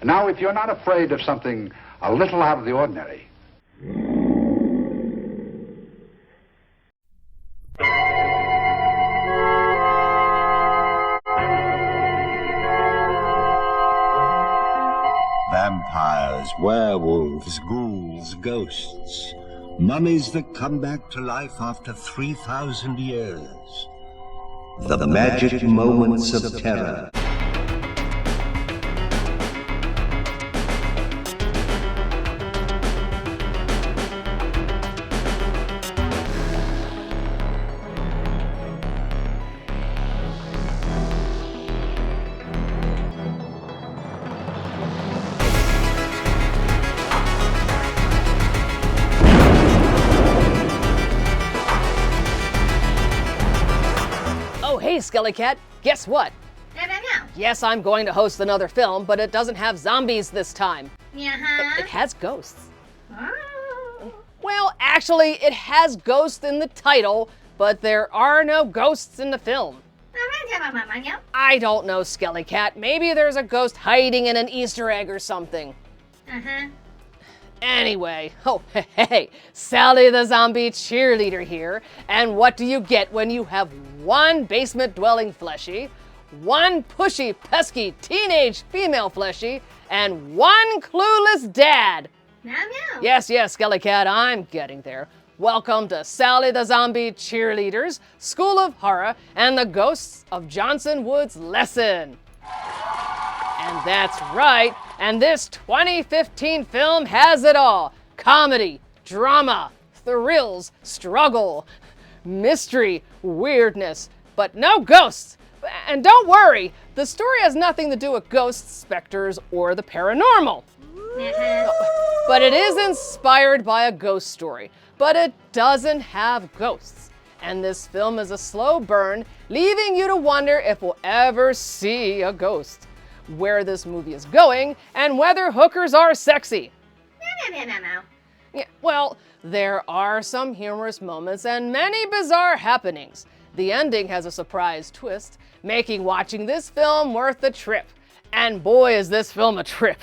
Now, if you're not afraid of something a little out of the ordinary. Vampires, werewolves, ghouls, ghosts. Mummies that come back to life after 3,000 years. The magic moments of terror. Hey, Skelly Cat, guess what? No. Yes, I'm going to host another film, but it doesn't have zombies this time. Uh-huh. It has ghosts. Oh. Well, actually, it has ghosts in the title, but there are no ghosts in the film. I don't know, Skelly Cat. Maybe there's a ghost hiding in an Easter egg or something. Uh-huh. Anyway, oh, hey, Sally the Zombie Cheerleader here. And what do you get when you have one basement-dwelling fleshie, one pushy, pesky teenage female fleshie, and one clueless dad? No. Yes, Skelly Cat, I'm getting there. Welcome to Sally the Zombie Cheerleader's School of Horror and the Ghosts of Johnson Wood's Lesson. And that's right, and this 2015 film has it all. Comedy, drama, thrills, struggle, mystery, weirdness, but no ghosts. And don't worry, the story has nothing to do with ghosts, specters, or the paranormal. But it is inspired by a ghost story, but it doesn't have ghosts. And this film is a slow burn, leaving you to wonder if we'll ever see a ghost, where this movie is going, and whether hookers are sexy. No. Yeah, well, there are some humorous moments and many bizarre happenings. The ending has a surprise twist, making watching this film worth the trip. And boy, is this film a trip.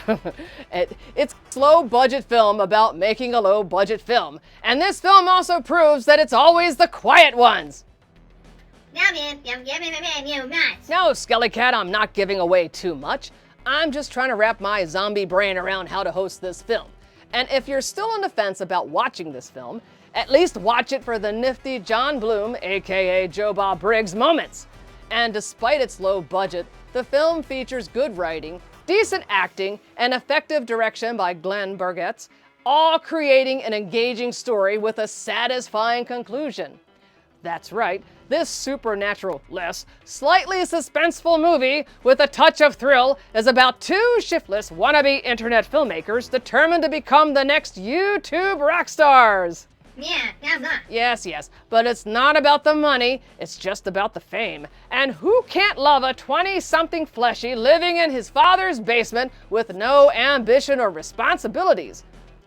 It's a low-budget film about making a low-budget film. And this film also proves that it's always the quiet ones. No, Skelly Cat, I'm not giving away too much. I'm just trying to wrap my zombie brain around how to host this film. And if you're still on the fence about watching this film, at least watch it for the nifty John Bloom, aka Joe Bob Briggs, moments. And despite its low budget, the film features good writing, decent acting, and effective direction by Berggoetz, all creating an engaging story with a satisfying conclusion. That's right, this supernatural, slightly suspenseful movie with a touch of thrill is about two shiftless wannabe internet filmmakers determined to become the next YouTube rock stars. Yes, but it's not about the money, it's just about the fame. And who can't love a 20-something fleshy living in his father's basement with no ambition or responsibilities?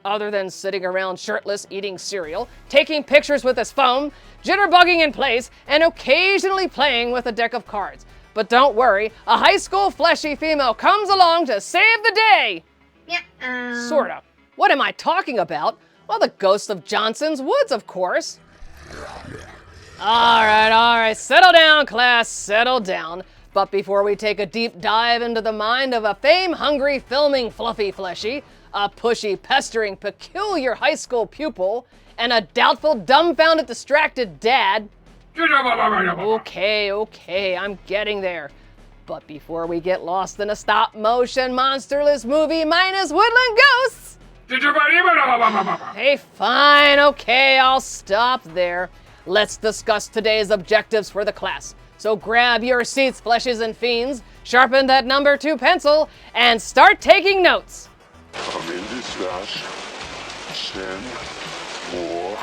Other than sitting around shirtless, eating cereal, taking pictures with his phone, jitterbugging in place, and occasionally playing with a deck of cards. But don't worry, a high school fleshy female comes along to save the day! Sorta. What am I talking about? Well, the ghost of Johnson's Woods, of course. All right, settle down, class, settle down. But before we take a deep dive into the mind of a fame-hungry filming fluffy fleshy, a pushy, pestering, peculiar high school pupil, and a doubtful, dumbfounded, distracted dad. Okay, I'm getting there. But before we get lost in a stop-motion, monsterless movie minus woodland ghosts... Hey, fine, okay, I'll stop there. Let's discuss today's objectives for the class. So grab your seats, fleshes and fiends, sharpen that number 2 pencil, and start taking notes. I'm in dispatch. Send more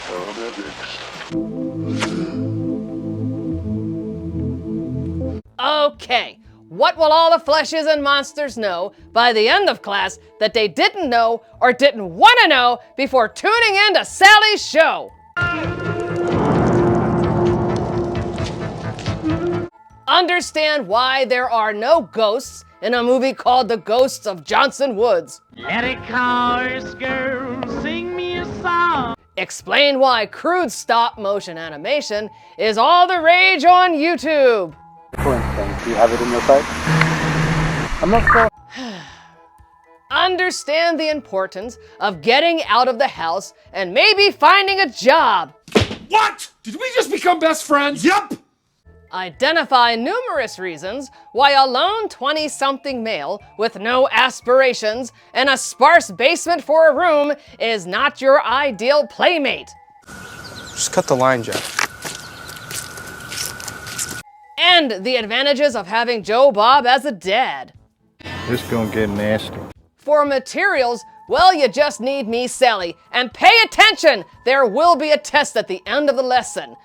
paramedics. Okay, what will all the fleshes and monsters know by the end of class that they didn't know or didn't want to know before tuning in to Sally's show? Understand why there are no ghosts in a movie called The Ghosts of Johnson Woods. Let it chorus, girl, sing me a song. Explain why crude stop-motion animation is all the rage on YouTube. For instance, do you have it in your sight? I'm not sure. Understand the importance of getting out of the house and maybe finding a job. What? Did we just become best friends? Yup! Identify numerous reasons why a lone 20-something male with no aspirations and a sparse basement for a room is not your ideal playmate. Just cut the line, Jeff. And the advantages of having Joe Bob as a dad. This gonna get nasty. For materials, well, you just need me, Sally. And pay attention! There will be a test at the end of the lesson.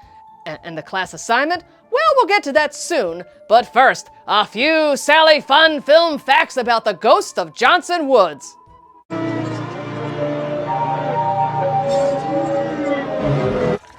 And the class assignment? Well, we'll get to that soon. But first, a few Sally fun film facts about the Ghost of Johnson Woods.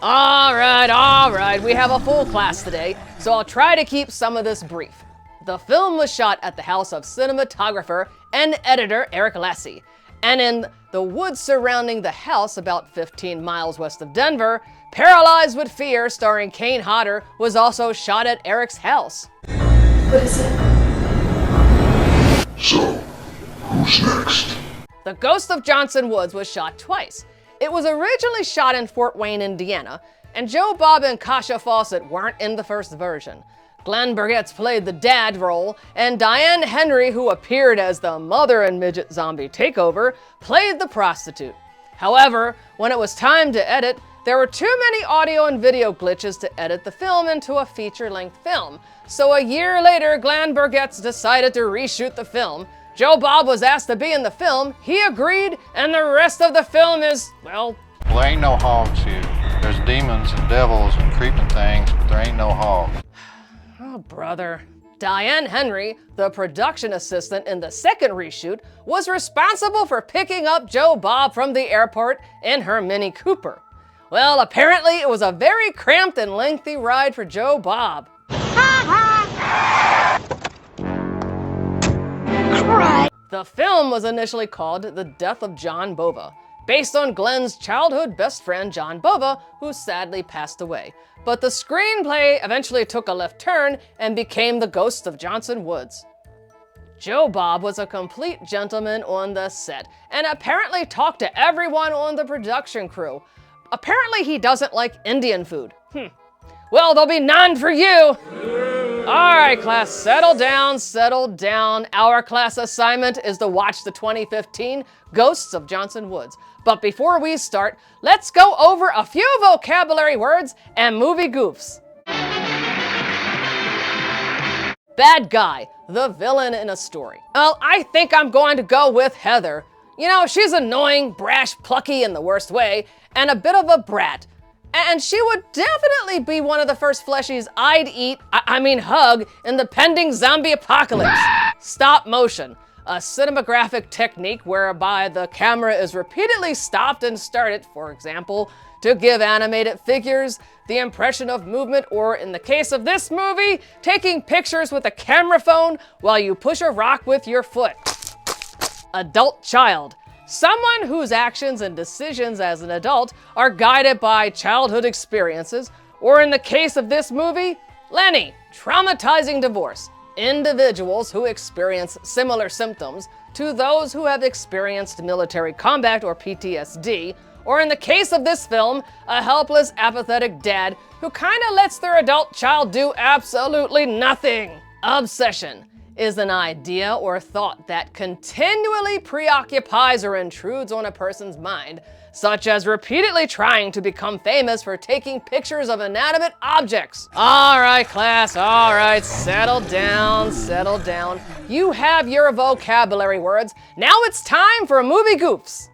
All right, we have a full class today, so I'll try to keep some of this brief. The film was shot at the house of cinematographer and editor Eric Lassie, and in the woods surrounding the house about 15 miles west of Denver, Paralyzed with Fear starring Kane Hodder was also shot at Eric's house. What is it? So, who's next? The Ghost of Johnson Woods was shot twice. It was originally shot in Fort Wayne, Indiana, and Joe Bob and Kasha Fawcett weren't in the first version. Glenn Berggoetz played the dad role, and Diane Henry, who appeared as the mother in Midget Zombie Takeover, played the prostitute. However, when it was time to edit, there were too many audio and video glitches to edit the film into a feature-length film. So a year later, Glenn Berggoetz decided to reshoot the film. Joe Bob was asked to be in the film, he agreed, and the rest of the film is, well... Well, there ain't no hogs here. There's demons and devils and creeping things, but there ain't no hogs. Oh, brother. Diane Henry, the production assistant in the second reshoot, was responsible for picking up Joe Bob from the airport in her Mini Cooper. Well, apparently it was a very cramped and lengthy ride for Joe Bob. The film was initially called The Death of John Bova, based on Glenn's childhood best friend John Bova, who sadly passed away. But the screenplay eventually took a left turn and became The Ghost of Johnson Woods. Joe Bob was a complete gentleman on the set, and apparently talked to everyone on the production crew. Apparently he doesn't like Indian food. Well, there'll be none for you! All right, class, settle down, settle down. Our class assignment is to watch the 2015 Ghosts of Johnson Woods. But before we start, let's go over a few vocabulary words and movie goofs. Bad guy, the villain in a story. Well, I think I'm going to go with Heather. You know, she's annoying, brash, plucky in the worst way, and a bit of a brat. And she would definitely be one of the first fleshies I'd eat, hug, in the pending zombie apocalypse. Stop motion, a cinematographic technique whereby the camera is repeatedly stopped and started, for example, to give animated figures the impression of movement, or in the case of this movie, taking pictures with a camera phone while you push a rock with your foot. Adult child. Someone whose actions and decisions as an adult are guided by childhood experiences, or in the case of this movie, Lenny, traumatizing divorce. Individuals who experience similar symptoms to those who have experienced military combat or PTSD, or in the case of this film, a helpless, apathetic dad who kinda lets their adult child do absolutely nothing. Obsession is an idea or thought that continually preoccupies or intrudes on a person's mind, such as repeatedly trying to become famous for taking pictures of inanimate objects. All right, class, all right, settle down, settle down. You have your vocabulary words. Now it's time for movie goofs.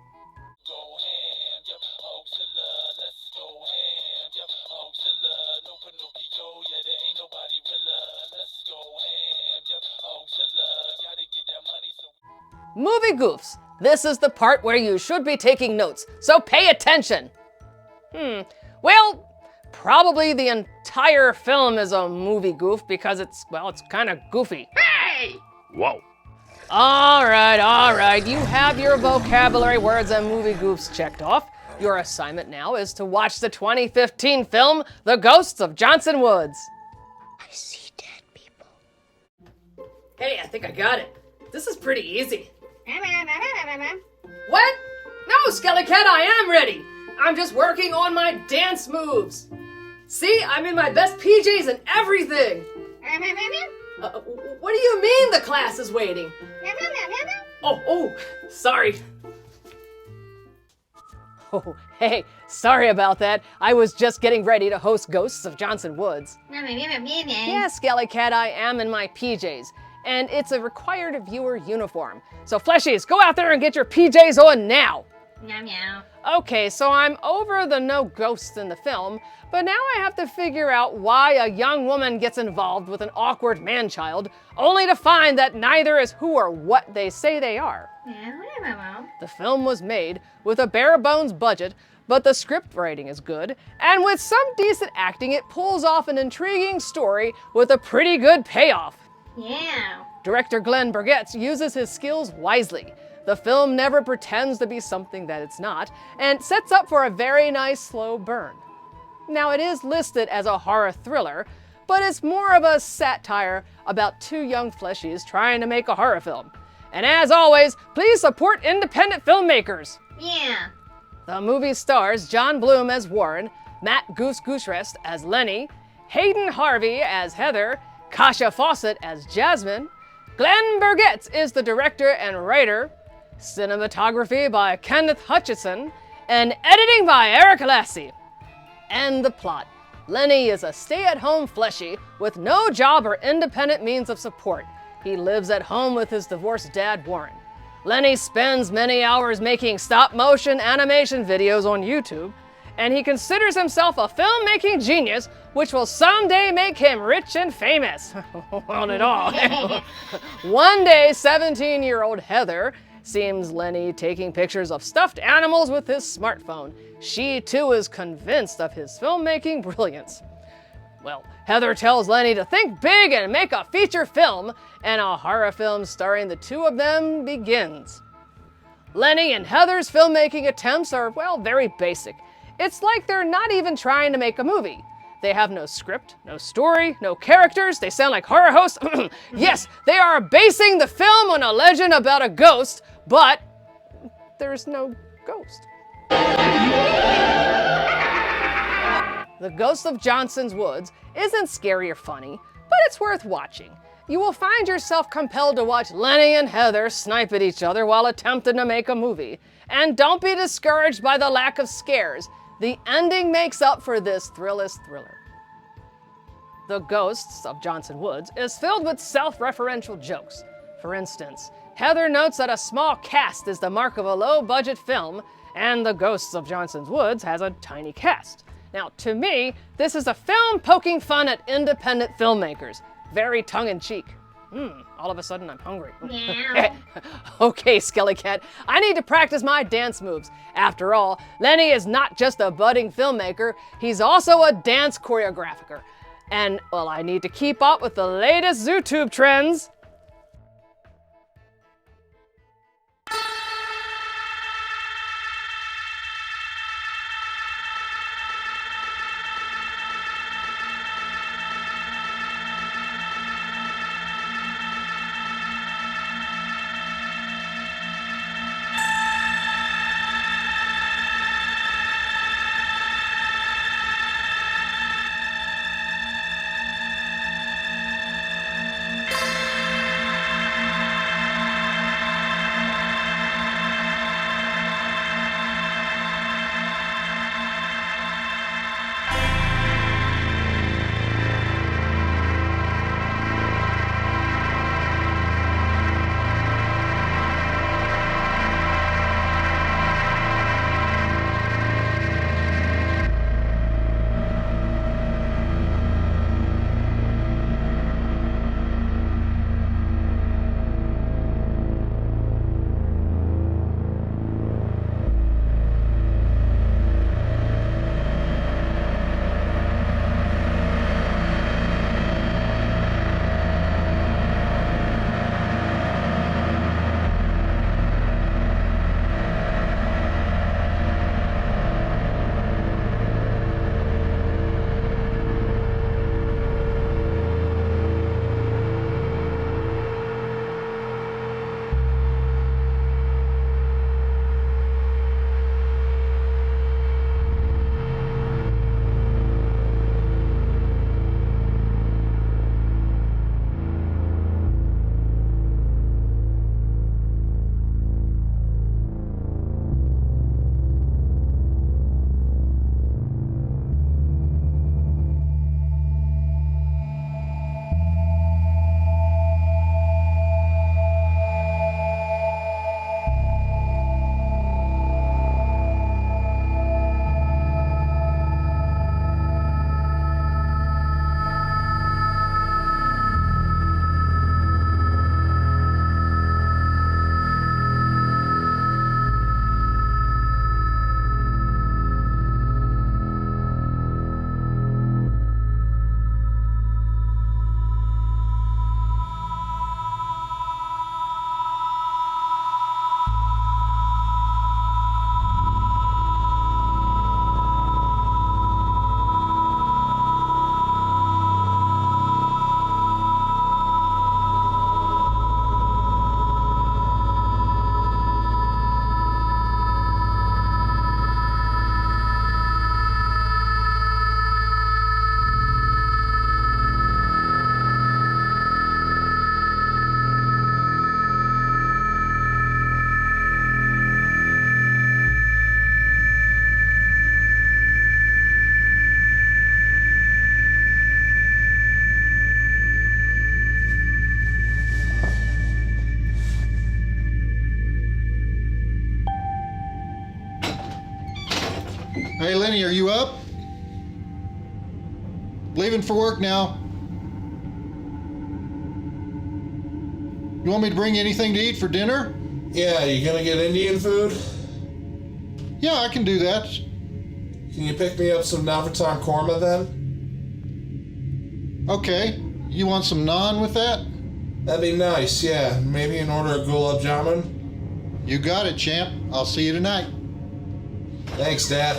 Movie goofs. This is the part where you should be taking notes, so pay attention. Well, probably the entire film is a movie goof because it's kind of goofy. Hey! Whoa, All right. You have your vocabulary, words, and movie goofs checked off. Your assignment now is to watch the 2015 film, The Ghosts of Johnson Woods. I see dead people. Hey, I think I got it. This is pretty easy. What? No, Skelly Cat, I am ready. I'm just working on my dance moves. See, I'm in my best PJs and everything. What do you mean the class is waiting? Oh, sorry. Oh, hey, sorry about that. I was just getting ready to host Ghosts of Johnson Woods. Yeah, Skelly Cat, I am in my PJs. And it's a required viewer uniform. So fleshies, go out there and get your PJs on now. Meow meow. Okay, so I'm over the no ghosts in the film, but now I have to figure out why a young woman gets involved with an awkward man-child, only to find that neither is who or what they say they are. The film was made with a bare-bones budget, but the script writing is good, and with some decent acting, it pulls off an intriguing story with a pretty good payoff. Yeah. Director Berggoetz uses his skills wisely. The film never pretends to be something that it's not, and sets up for a very nice slow burn. Now, it is listed as a horror thriller, but it's more of a satire about two young fleshies trying to make a horror film. And as always, please support independent filmmakers. Yeah. The movie stars John Bloom as Warren, Matt Goosherst as Lenny, Hayden Harvey as Heather, Kasha Fawcett as Jasmine. Berggoetz is the director and writer. Cinematography by Kenneth Hutchison, and editing by Eric Lassie. And the plot. Lenny is a stay-at-home fleshie with no job or independent means of support. He lives at home with his divorced dad, Warren. Lenny spends many hours making stop-motion animation videos on YouTube, and he considers himself a filmmaking genius, which will someday make him rich and famous. Not at all. One day, 17-year-old Heather sees Lenny taking pictures of stuffed animals with his smartphone. She, too, is convinced of his filmmaking brilliance. Well, Heather tells Lenny to think big and make a feature film, and a horror film starring the two of them begins. Lenny and Heather's filmmaking attempts are, well, very basic. It's like they're not even trying to make a movie. They have no script, no story, no characters. They sound like horror hosts. Yes, they are basing the film on a legend about a ghost, but there's no ghost. The Ghosts of Johnson's Woods isn't scary or funny, but it's worth watching. You will find yourself compelled to watch Lenny and Heather snipe at each other while attempting to make a movie. And don't be discouraged by the lack of scares. The ending makes up for this thrillist thriller. The Ghosts of Johnson Woods is filled with self-referential jokes. For instance, Heather notes that a small cast is the mark of a low-budget film, and The Ghosts of Johnson's Woods has a tiny cast. Now, to me, this is a film poking fun at independent filmmakers. Very tongue-in-cheek. All of a sudden I'm hungry. Yeah. Okay, Skelly Cat, I need to practice my dance moves. After all, Lenny is not just a budding filmmaker, he's also a dance choreographer. And, well, I need to keep up with the latest ZooTube trends. Hey, Lenny, are you up? Leaving for work now. You want me to bring you anything to eat for dinner? Yeah, you gonna get Indian food? Yeah, I can do that. Can you pick me up some Navratan korma then? Okay. You want some naan with that? That'd be nice, yeah. Maybe an order of gulab jamun? You got it, champ. I'll see you tonight. Thanks, Dad.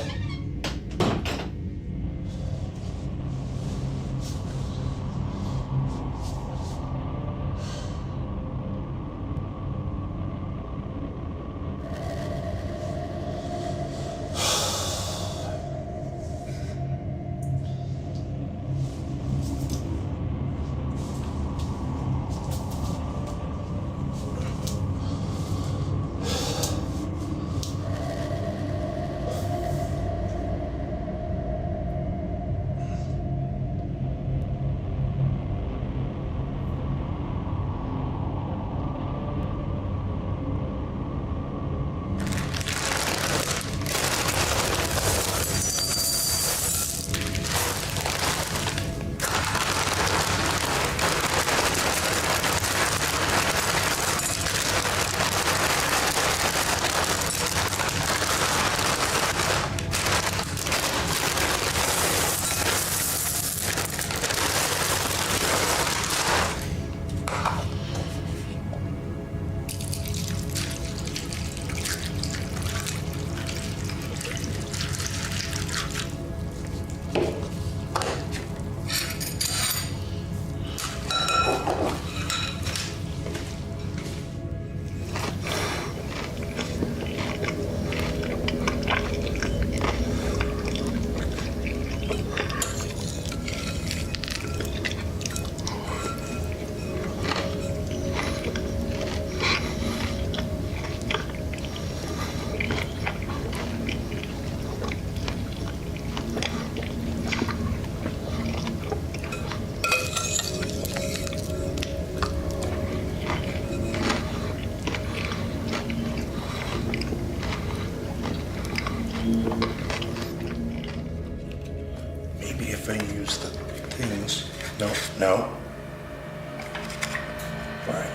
Maybe if I use the things. No. Fine.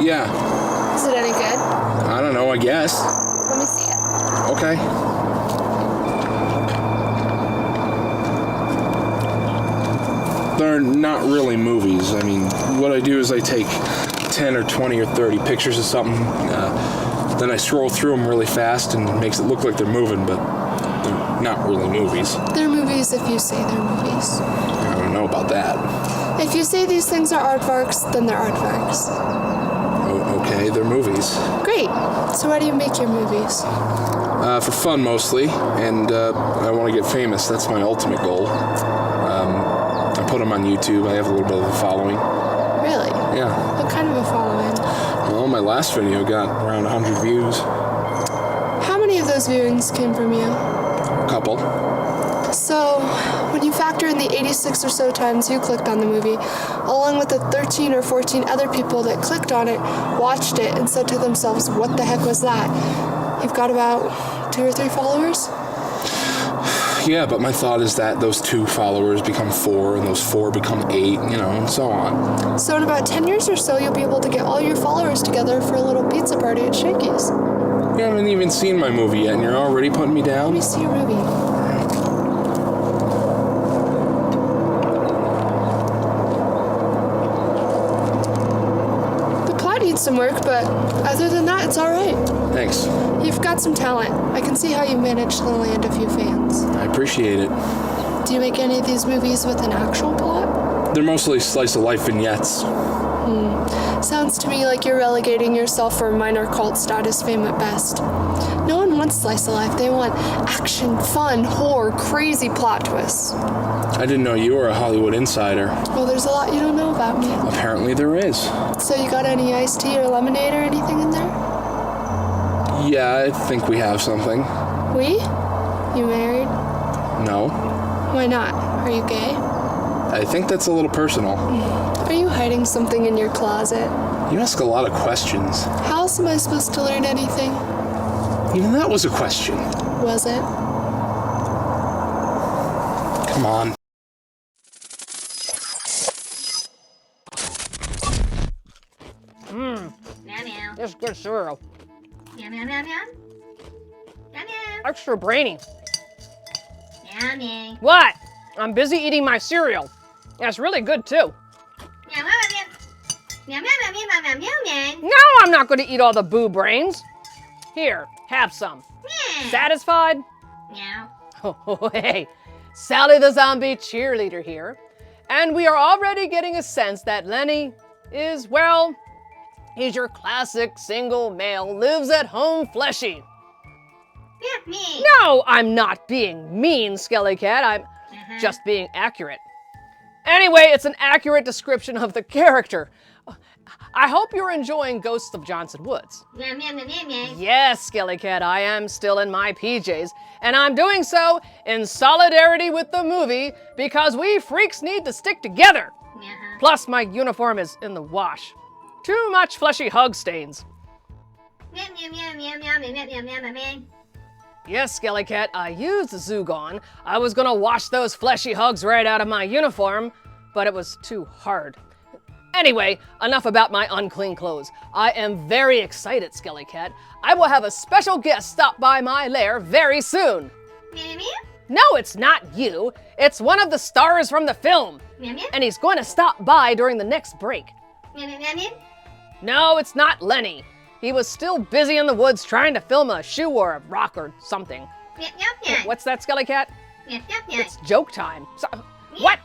Yeah. Is it any good? I don't know, I guess. Let me see it. Okay. They're not really movies. I mean, what I do is I take 10 or 20 or 30 pictures of something, then I scroll through them really fast and it makes it look like they're moving, but they're not really movies. They're movies if you say they're movies. I don't know about that. If you say these things are aardvarks, then they're aardvarks. Oh, okay, they're movies. Great. So why do you make your movies? For fun mostly, and I want to get famous. That's my ultimate goal. I put them on YouTube. I have a little bit of a following. Really? Yeah. What kind of a following? Well, my last video got around 100 views. How many of those viewings came from you? A couple. So, when you factor in the 86 or so times you clicked on the movie, along with the 13 or 14 other people that clicked on it, watched it, and said to themselves, what the heck was that? You've got about 2 or 3 followers? Yeah, but my thought is that those 2 followers become 4, and those 4 become 8, and so on. So in about 10 years or so, you'll be able to get all your followers together for a little pizza party at Shakey's. You haven't even seen my movie yet, and you're already putting me down? Let me see your movie. The plot needs some work, but other than that, it's all right. Thanks. You've got some talent. I can see how you managed to land a few fans. I appreciate it. Do you make any of these movies with an actual plot? They're mostly slice-of-life vignettes. Sounds to me like you're relegating yourself for minor cult status fame at best. No one wants slice of life. They want action, fun, horror, crazy plot twists. I didn't know you were a Hollywood insider. Well, there's a lot you don't know about me. Apparently there is. So you got any iced tea or lemonade or anything in there? Yeah, I think we have something. We? You married? No. Why not? Are you gay? I think that's a little personal. Are you hiding something in your closet? You ask a lot of questions. How else am I supposed to learn anything? Even that was a question. Was it? Come on. This is good cereal. Meow, meow, meow, meow. Meow, meow. Extra brainy. Meow, meow. What? I'm busy eating my cereal. That's really good too. Meow, meow, meow. Meow, meow, meow, meow, meow, meow, meow. No, I'm not going to eat all the boo brains. Here, have some. Meow. Satisfied? Meow. Oh, hey, Sally the Zombie Cheerleader here. And we are already getting a sense that Lenny is, well, he's your classic single male, lives at home fleshy. Yeah, me. No, I'm not being mean, Skellycat. I'm just being accurate. Anyway, it's an accurate description of the character. I hope you're enjoying Ghosts of Johnson Woods. Meow, meow, meow, meow, meow. Yes, Skellycat, I am still in my PJs, and I'm doing so in solidarity with the movie because we freaks need to stick together. Plus, my uniform is in the wash. Too much fleshy hug stains. Meow, meow, meow, meow, meow, meow, meow, meow, meow, meow. Yes, Skellycat, I used Zoogon. I was gonna wash those fleshy hugs right out of my uniform, but it was too hard. Anyway, enough about my unclean clothes. I am very excited, Skellycat. I will have a special guest stop by my lair very soon. Meow, meow. No, it's not you. It's one of the stars from the film. Meow, meow. And he's going to stop by during the next break. Meow, meow, meow, meow. No, it's not Lenny. He was still busy in the woods trying to film a shoe or a rock or something. Meow, meow, meow. What's that, Skellycat? Meow, meow, meow. It's joke time. What?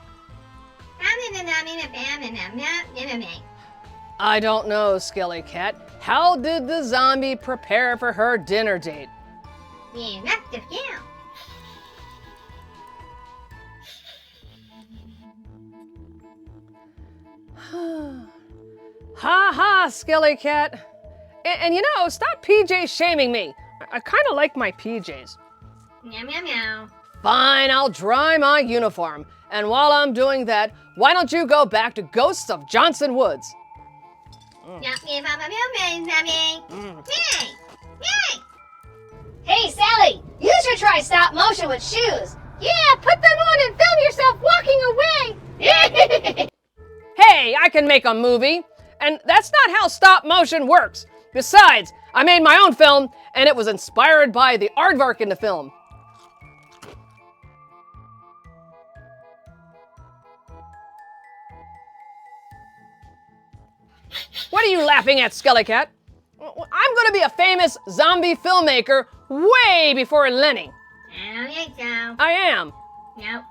I don't know, Skellycat. How did the zombie prepare for her dinner date? Yeah, that's the film. Ha ha, Skellycat. And you know, stop PJ shaming me. I kind of like my PJs. Meow, meow, meow. Fine, I'll dry my uniform. And while I'm doing that, why don't you go back to Ghosts of Johnson Woods? Hey, Sally, you should try stop motion with shoes. Yeah, put them on and film yourself walking away. Hey, I can make a movie. And that's not how stop motion works. Besides, I made my own film, and it was inspired by the aardvark in the film. What are you laughing at, Skellycat? I'm gonna be a famous zombie filmmaker way before Lenny. I don't think so. I am. Nope.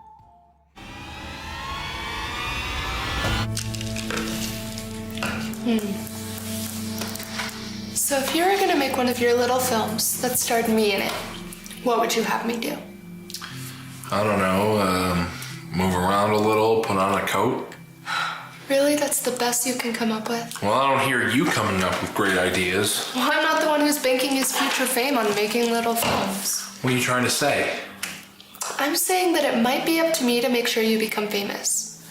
So if you were gonna make one of your little films that starred me in it, what would you have me do? I don't know, move around a little, put on a coat. Really? That's the best you can come up with? Well, I don't hear you coming up with great ideas. Well, I'm not the one who's banking his future fame on making little films. What are you trying to say? I'm saying that it might be up to me to make sure you become famous.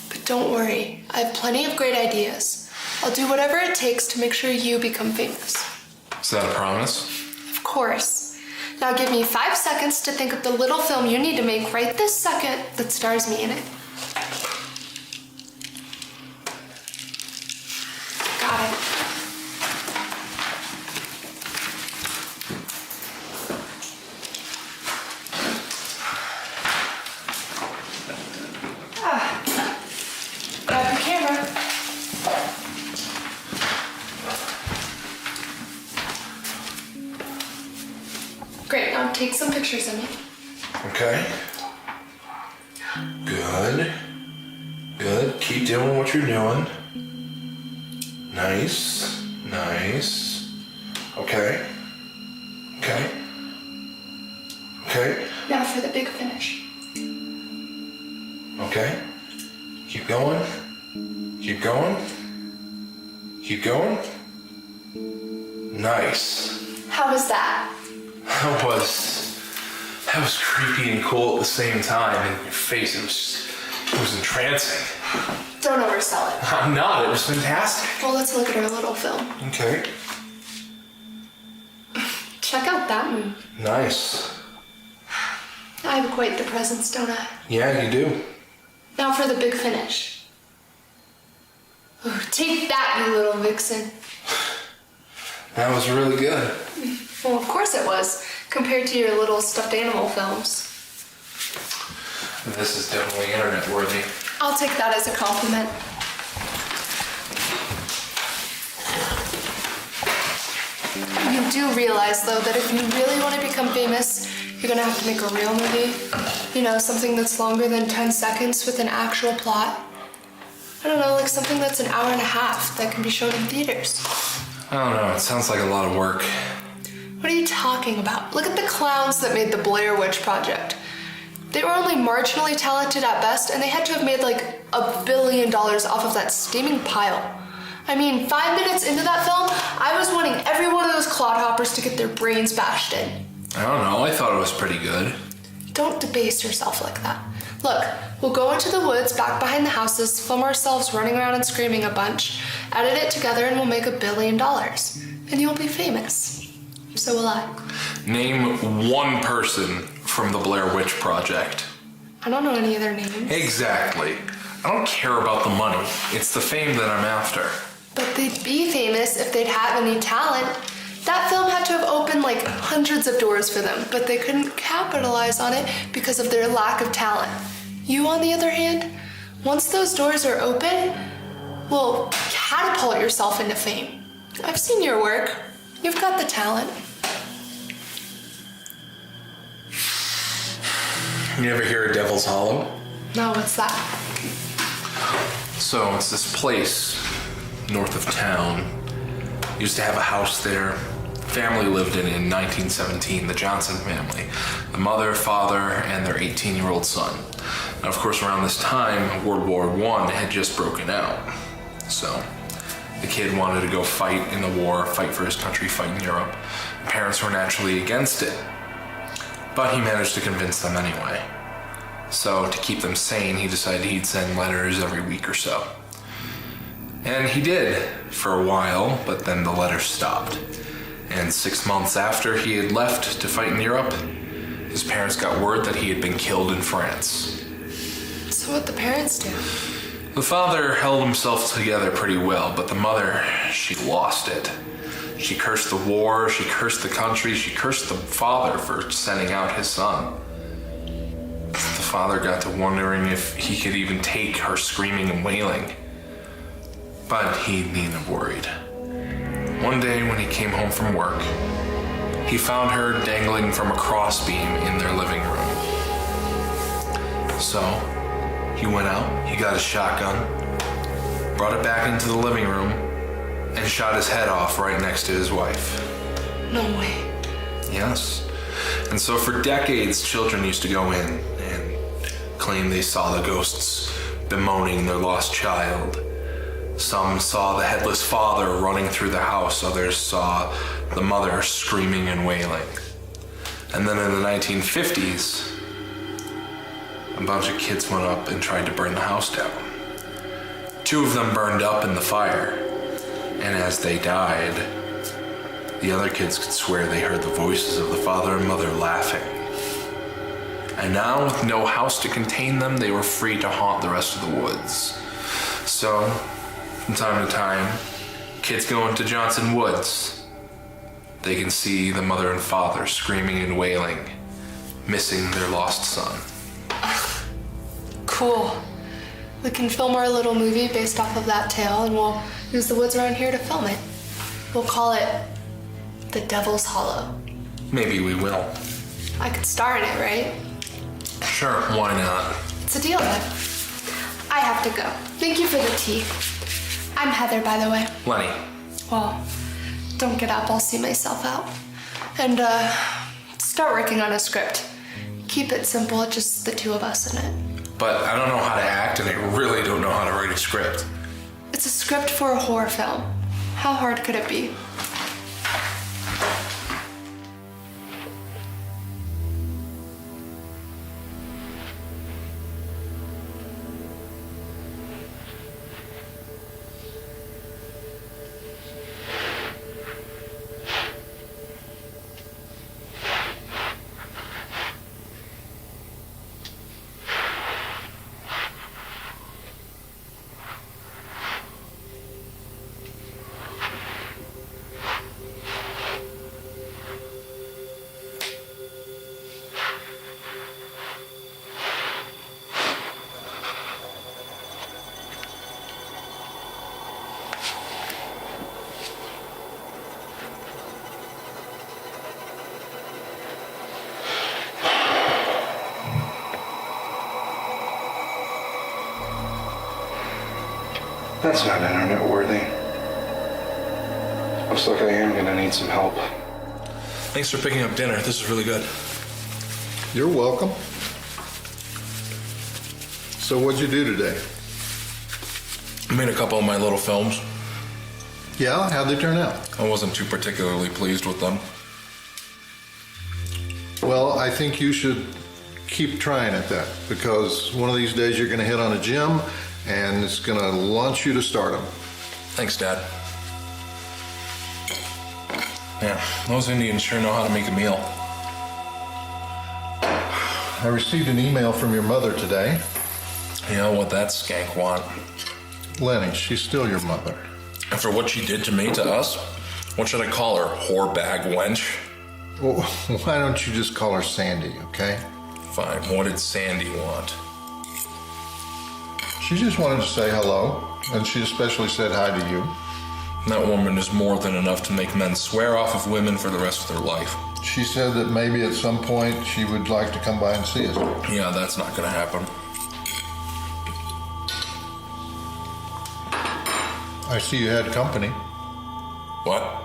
But don't worry, I have plenty of great ideas. I'll do whatever it takes to make sure you become famous. Is that a promise? Of course. Now give me 5 seconds to think of the little film you need to make right this second that stars me in it. Got it. Grab your camera. Great, now take some pictures of me. Okay. Good. Good. Keep doing what you're doing. Nice. Nice. Okay. Okay. Okay. Now for the big finish. Okay. Keep going. Keep going. Keep going. Nice. How was that? That was creepy and cool at the same time. And your face, it was entrancing. Don't oversell it. I'm not. It was fantastic. Well, let's look at our little film. Okay. Check out that move. Nice. I have quite the presence, don't I? Yeah, you do. Now for the big finish. Ooh, take that, you little vixen. That was really good. Well, of course it was, compared to your little stuffed animal films. This is definitely internet worthy. I'll take that as a compliment. You do realize, though, that if you really want to become famous, you're gonna have to make a real movie. You know, something that's longer than 10 seconds with an actual plot. I don't know, like something that's an hour and a half that can be shown in theaters. I don't know, it sounds like a lot of work. What are you talking about? Look at the clowns that made the Blair Witch Project. They were only marginally talented at best, and they had to have made like $1 billion off of that steaming pile. I mean, 5 minutes into that film, I was wanting every one of those clodhoppers to get their brains bashed in. I don't know, I thought it was pretty good. Don't debase yourself like that. Look, we'll go into the woods back behind the houses, film ourselves running around and screaming a bunch, edit it together, and we'll make $1 billion. And you'll be famous. So will I. Name one person from the Blair Witch Project. I don't know any of their names. Exactly. I don't care about the money. It's the fame that I'm after. But they'd be famous if they'd have any talent. That film had to have opened like hundreds of doors for them, but they couldn't capitalize on it because of their lack of talent. You, on the other hand, once those doors are open, will catapult yourself into fame. I've seen your work. You've got the talent. You ever hear of Devil's Hollow? No, what's that? So it's this place north of town. Used to have a house there. Family lived in it in 1917, the Johnson family. The mother, father, and their 18-year-old son. Now, of course, around this time, World War I had just broken out. So the kid wanted to go fight in the war, fight for his country, fight in Europe. Parents were naturally against it. But he managed to convince them anyway. So to keep them sane, he decided he'd send letters every week or so. And he did for a while, but then the letters stopped. And 6 months after he had left to fight in Europe, his parents got word that he had been killed in France. So what'd the parents do? The father held himself together pretty well, but the mother, she lost it. She cursed the war, she cursed the country, she cursed the father for sending out his son. The father got to wondering if he could even take her screaming and wailing. But he needn't have worried. One day when he came home from work, he found her dangling from a crossbeam in their living room. So, he went out, he got his shotgun, brought it back into the living room, and shot his head off right next to his wife. No way. Yes. And so for decades, children used to go in and claim they saw the ghosts bemoaning their lost child. Some saw the headless father running through the house, others saw the mother screaming and wailing. And then in the 1950s, a bunch of kids went up and tried to burn the house down. 2 of them burned up in the fire, and as they died, the other kids could swear they heard the voices of the father and mother laughing. And now, with no house to contain them, they were free to haunt the rest of the woods. So, from time to time, kids go into Johnson Woods. They can see the mother and father screaming and wailing, missing their lost son. Cool. We can film our little movie based off of that tale, and we'll use the woods around here to film it. We'll call it The Devil's Hollow. Maybe we will. I could star in it, right? Sure, why not? It's a deal then. I have to go. Thank you for the tea. I'm Heather, by the way. Lenny. Well, don't get up, I'll see myself out. And start working on a script. Keep it simple, just the 2 of us in it. But I don't know how to act, and I really don't know how to write a script. It's a script for a horror film. How hard could it be? That's not internet worthy. Looks like I am gonna need some help. Thanks for picking up dinner. This is really good. You're welcome. So what'd you do today? I made a couple of my little films. Yeah, how'd they turn out? I wasn't too particularly pleased with them. Well, I think you should keep trying at that, because one of these days you're gonna hit on a gem and it's gonna launch you to stardom. Thanks, Dad. Yeah, those Indians sure know how to make a meal. I received an email from your mother today. You know what that skank want? Lenny, she's still your mother. And for what she did to me, to us? What should I call her? Whore bag wench? Well, why don't you just call her Sandy, okay? Fine. What did Sandy want? She just wanted to say hello, and she especially said hi to you. That woman is more than enough to make men swear off of women for the rest of their life. She said that maybe at some point she would like to come by and see us. Yeah, that's not gonna happen. I see you had company. What?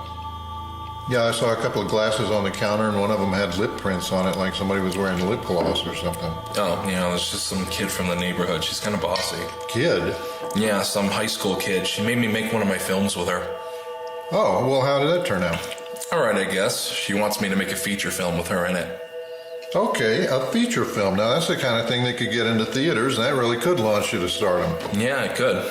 Yeah, I saw a couple of glasses on the counter, and one of them had lip prints on it, like somebody was wearing lip gloss or something. Oh, you know, it's just some kid from the neighborhood. She's kind of bossy. Kid? Yeah, some high school kid. She made me make one of my films with her. Oh, well, how did that turn out? All right, I guess. She wants me to make a feature film with her in it. Okay, a feature film. Now, that's the kind of thing that could get into theaters, and that really could launch you to stardom. Yeah, it could.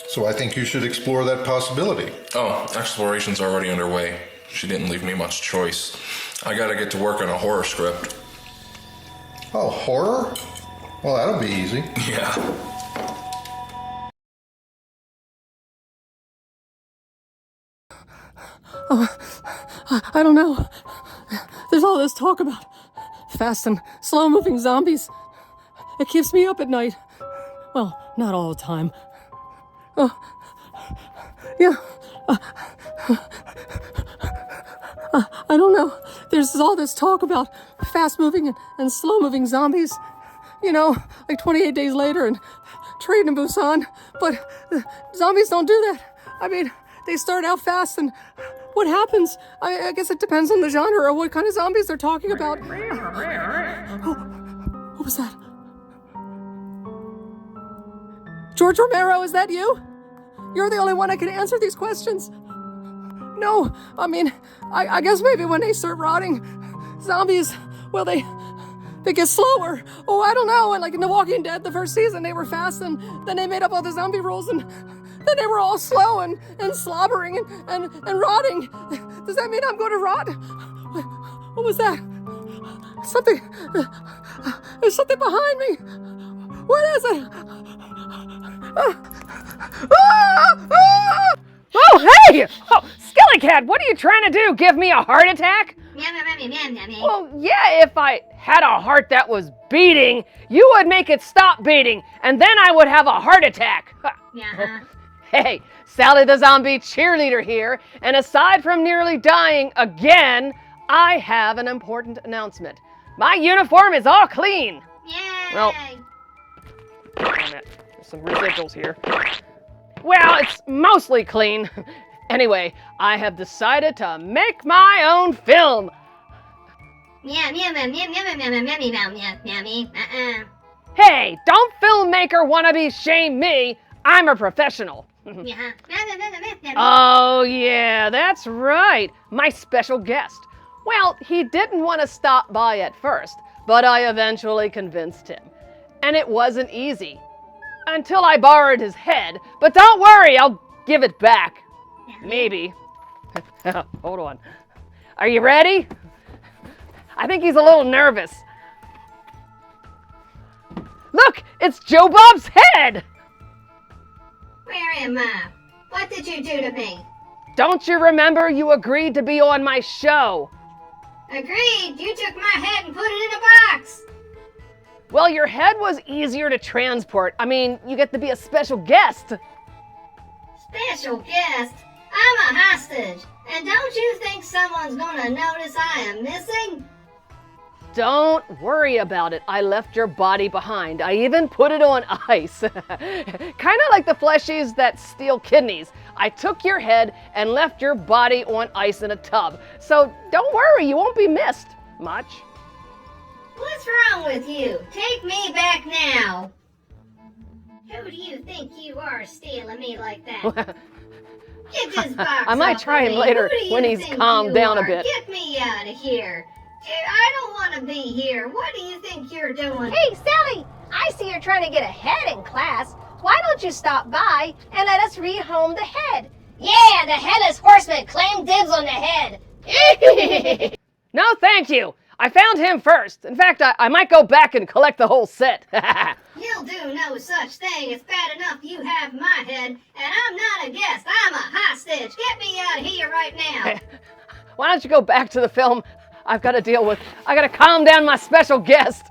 So I think you should explore that possibility. Oh, exploration's already underway. She didn't leave me much choice. I gotta get to work on a horror script. Oh, horror? Well, that'll be easy. Yeah. I don't know. There's all this talk about fast and slow-moving zombies. It keeps me up at night. Well, not all the time. Yeah. I don't know. There's all this talk about fast-moving and slow-moving zombies. You know, like 28 Days Later and Train in Busan. But zombies don't do that. I mean, they start out fast and what happens? I guess it depends on the genre or what kind of zombies they're talking about. Oh, what was that? George Romero, is that you? You're the only one that can answer these questions. No, I mean, I guess maybe when they start rotting, zombies, well, they get slower. Oh, I don't know. And like in The Walking Dead, the first season, they were fast, and then they made up all the zombie rules, and then they were all slow and slobbering and rotting. Does that mean I'm going to rot? What was that? Something. There's something behind me. What is it? Oh, hey! Oh, Skellycat, what are you trying to do? Give me a heart attack? Well, yeah, if I had a heart that was beating, you would make it stop beating, and then I would have a heart attack. Hey, Sally the Zombie Cheerleader here, and aside from nearly dying again, I have an important announcement. My uniform is all clean. Yay! Well, damn it. There's some residuals here. Well, it's mostly clean. Anyway, I have decided to make my own film. Hey, don't filmmaker wannabe shame me. I'm a professional. Oh, yeah, that's right. My special guest. Well, he didn't want to stop by at first, but I eventually convinced him. And it wasn't easy. Until I borrowed his head. But don't worry, I'll give it back. Maybe. Hold on. Are you ready? I think he's a little nervous. Look, it's Joe Bob's head! Where am I? What did you do to me? Don't you remember you agreed to be on my show? Agreed. You took my head and put it in a box. Well, your head was easier to transport. I mean, you get to be a special guest. Special guest? I'm a hostage. And don't you think someone's gonna notice I am missing? Don't worry about it. I left your body behind. I even put it on ice. Kind of like the fleshies that steal kidneys. I took your head and left your body on ice in a tub. So don't worry, you won't be missed much. What's wrong with you? Take me back now. Who do you think you are stealing me like that? Get this box I might off try of him me. later Who do you when he's think calmed you down a are? bit. Get me out of here. I don't want to be here. What do you think you're doing? Hey, Sally, I see you're trying to get ahead in class. Why don't you stop by and let us rehome the head? Yeah, the headless horseman claimed dibs on the head. No, thank you. I found him first. In fact, I might go back and collect the whole set. You'll do no such thing. It's bad enough you have my head, and I'm not a guest. I'm a hostage. Get me out of here right now. Why don't you go back to the film I've got to deal with? I got to calm down my special guest.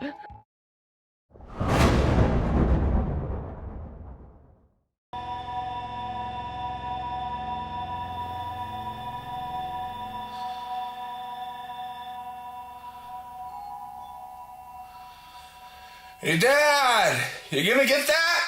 Hey, Dad! You gonna get that?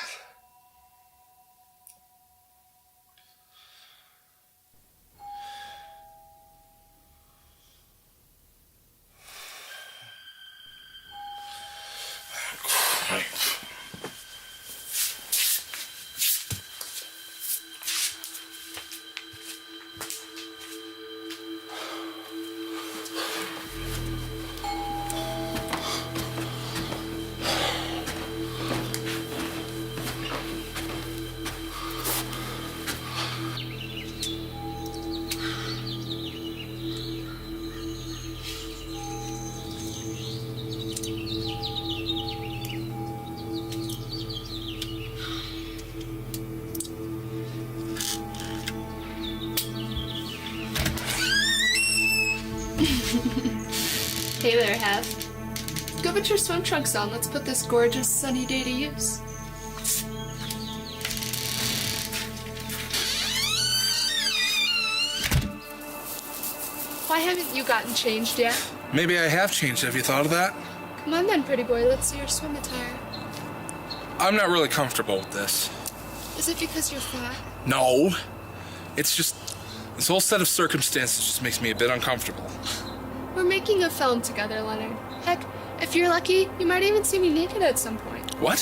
Hey there, Hev. Go put your swim trunks on. Let's put this gorgeous sunny day to use. Why haven't you gotten changed yet? Maybe I have changed. Have you thought of that? Come on then, pretty boy. Let's see your swim attire. I'm not really comfortable with this. Is it because you're fat? No. It's just, this whole set of circumstances just makes me a bit uncomfortable. We're making a film together, Leonard. Heck, if you're lucky, you might even see me naked at some point. What?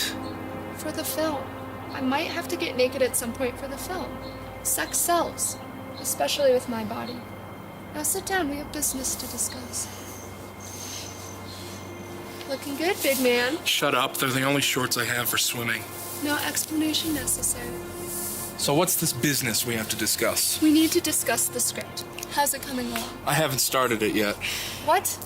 For the film. I might have to get naked at some point for the film. Sex sells, especially with my body. Now sit down, we have business to discuss. Looking good, big man. Shut up, they're the only shorts I have for swimming. No explanation necessary. So what's this business we have to discuss? We need to discuss the script. How's it coming along? I haven't started it yet. What?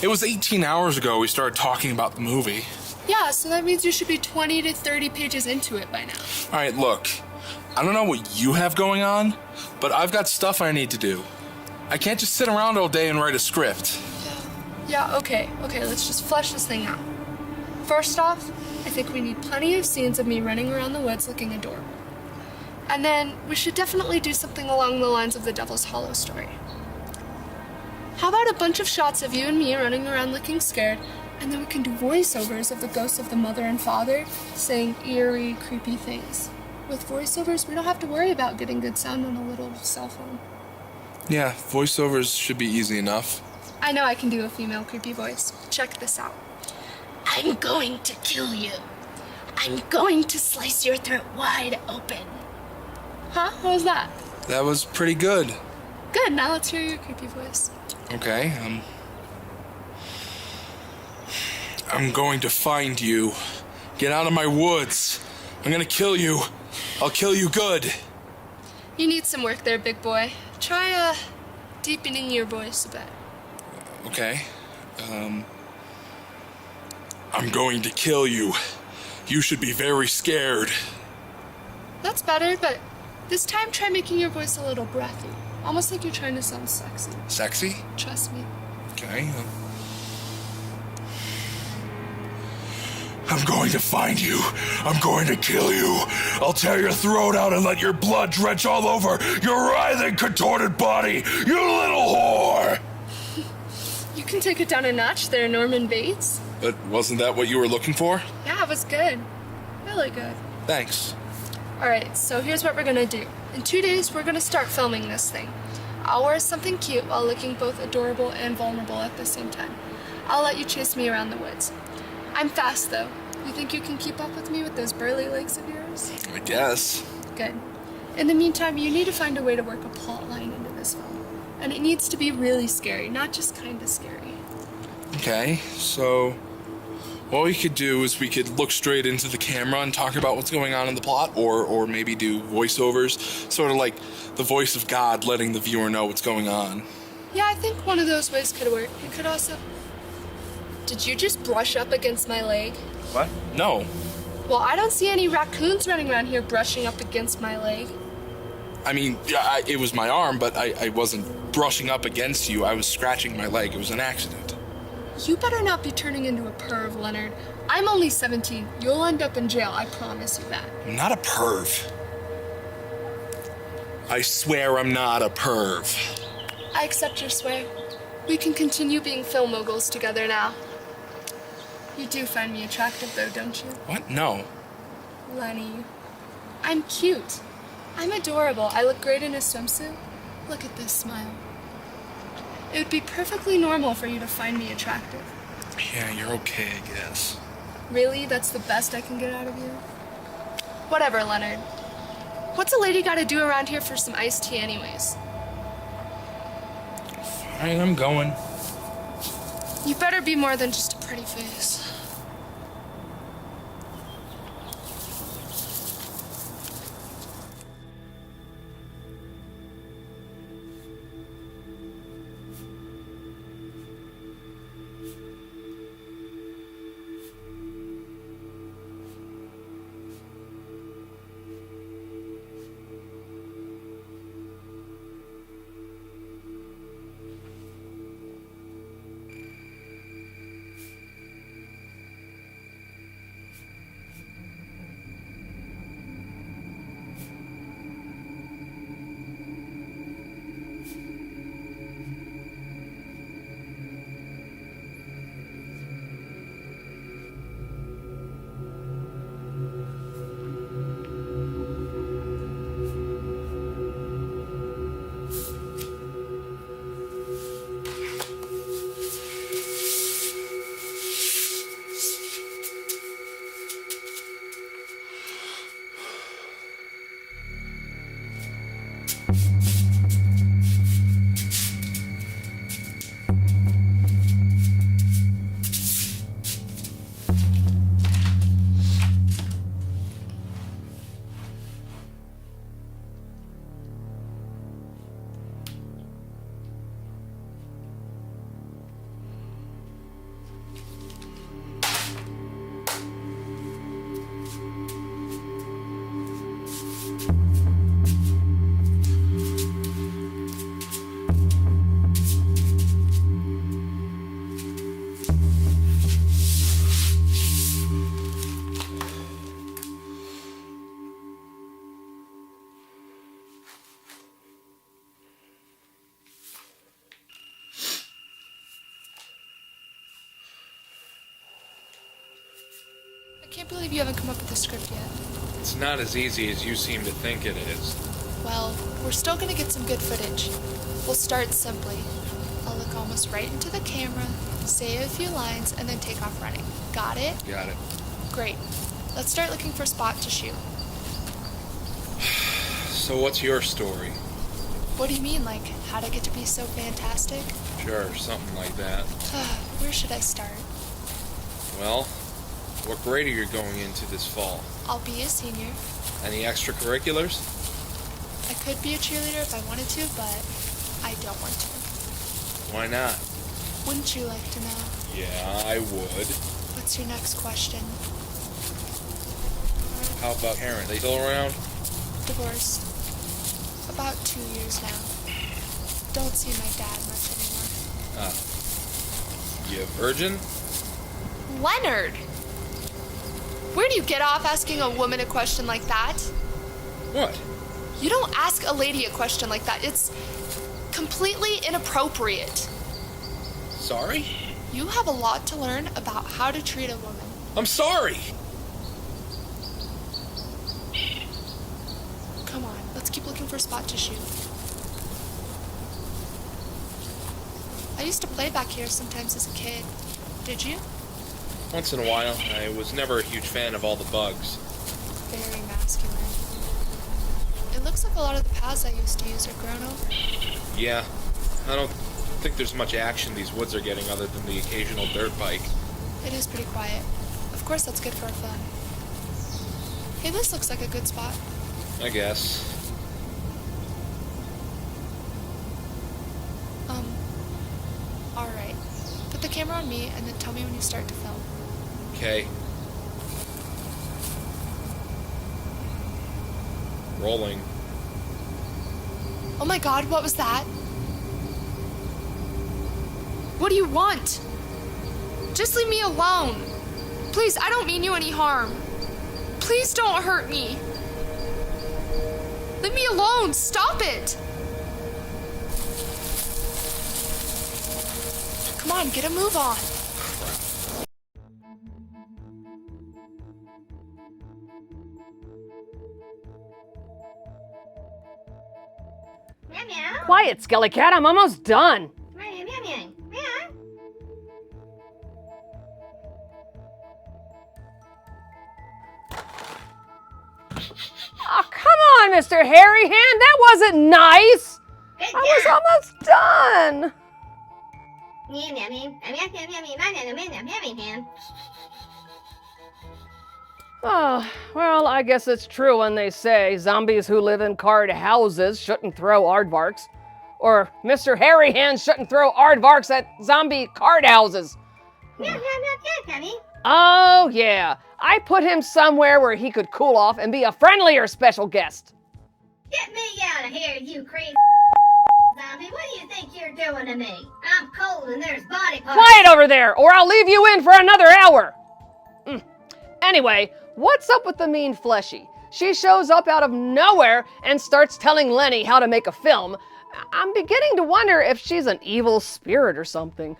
It was 18 hours ago we started talking about the movie. Yeah, so that means you should be 20 to 30 pages into it by now. All right, look. I don't know what you have going on, but I've got stuff I need to do. I can't just sit around all day and write a script. Yeah, okay, let's just flesh this thing out. First off, I think we need plenty of scenes of me running around the woods looking adorable. And then we should definitely do something along the lines of the Devil's Hollow story. How about a bunch of shots of you and me running around looking scared, and then we can do voiceovers of the ghosts of the mother and father saying eerie, creepy things. With voiceovers, we don't have to worry about getting good sound on a little cell phone. Yeah, voiceovers should be easy enough. I know I can do a female creepy voice. Check this out. I'm going to kill you. I'm going to slice your throat wide open. Huh? What was that? That was pretty good. Good, now let's hear your creepy voice. Okay, I'm going to find you. Get out of my woods. I'm gonna kill you. I'll kill you good. You need some work there, big boy. Try, deepening your voice a bit. Okay. I'm going to kill you. You should be very scared. That's better, but this time try making your voice a little breathy. Almost like you're trying to sound sexy. Sexy? Trust me. Okay. I'm going to find you. I'm going to kill you. I'll tear your throat out and let your blood drench all over your writhing, contorted body, you little whore! You can take it down a notch there, Norman Bates. But wasn't that what you were looking for? Yeah, it was good. Really good. Thanks. Alright, so here's what we're gonna do. In 2 days, we're gonna start filming this thing. I'll wear something cute while looking both adorable and vulnerable at the same time. I'll let you chase me around the woods. I'm fast, though. You think you can keep up with me with those burly legs of yours? I guess. Good. In the meantime, you need to find a way to work a plot line into this film. And it needs to be really scary, not just kinda scary. Okay, so what we could do is we could look straight into the camera and talk about what's going on in the plot, or maybe do voiceovers, sort of like the voice of God letting the viewer know what's going on. Yeah, I think one of those ways could work. It could also... Did you just brush up against my leg? What? No. Well, I don't see any raccoons running around here brushing up against my leg. I mean, yeah, it was my arm, but I wasn't brushing up against you. I was scratching my leg. It was an accident. You better not be turning into a perv, Leonard. I'm only 17. You'll end up in jail, I promise you that. I'm not a perv. I swear I'm not a perv. I accept your swear. We can continue being film moguls together now. You do find me attractive, though, don't you? What? No. Lenny. I'm cute. I'm adorable. I look great in a swimsuit. Look at this smile. It would be perfectly normal for you to find me attractive. Yeah, you're okay, I guess. Really? That's the best I can get out of you? Whatever, Leonard. What's a lady gotta do around here for some iced tea anyways? Fine, I'm going. You better be more than just a pretty face. believe you haven't come up with a script yet. It's not as easy as you seem to think it is. Well, we're still gonna get some good footage. We'll start simply. I'll look almost right into the camera, say a few lines, and then take off running. Got it? Got it. Great. Let's start looking for a spot to shoot. So what's your story? What do you mean, like, how'd I get to be so fantastic? Sure, something like that. Where should I start? Well, what grade are you going into this fall? I'll be a senior. Any extracurriculars? I could be a cheerleader if I wanted to, but I don't want to. Why not? Wouldn't you like to know? Yeah, I would. What's your next question? How about parents? They still around? Divorced. About 2 years now. Don't see my dad much anymore. Ah. You virgin? Leonard! Where do you get off asking a woman a question like that? What? You don't ask a lady a question like that. It's completely inappropriate. Sorry? You have a lot to learn about how to treat a woman. I'm sorry! Come on, let's keep looking for a spot to shoot. I used to play back here sometimes as a kid. Did you? Once in a while. I was never a huge fan of all the bugs. Very masculine. It looks like a lot of the paths I used to use are grown over. Yeah. I don't think there's much action these woods are getting other than the occasional dirt bike. It is pretty quiet. Of course, that's good for a film. Hey, this looks like a good spot. I guess. Alright. Put the camera on me and then tell me when you start to film. Okay. Rolling. Oh my god, what was that? What do you want? Just leave me alone. Please, I don't mean you any harm. Please don't hurt me. Leave me alone. Stop it. Come on, get a move on. Meow meow. Quiet, Skelly Cat. I'm almost done. Meow meow meow meow. Meow. Oh, come on, Mr. Hairy Hand. That wasn't nice. Good I was almost done. Meow meow meow. Meow meow meow meow meow meow meow meow. Oh, well, I guess it's true when they say zombies who live in card houses shouldn't throw aardvarks. Or Mr. Hairy Hands shouldn't throw aardvarks at zombie card houses. Meow meow meow meow. Oh, yeah. I put him somewhere where he could cool off and be a friendlier special guest. Get me out of here, you crazy zombie. What do you think you're doing to me? I'm cold and there's body parts. Quiet over there, or I'll leave you in for another hour. Anyway, what's up with the mean fleshy? She shows up out of nowhere and starts telling Lenny how to make a film. I'm beginning to wonder if she's an evil spirit or something.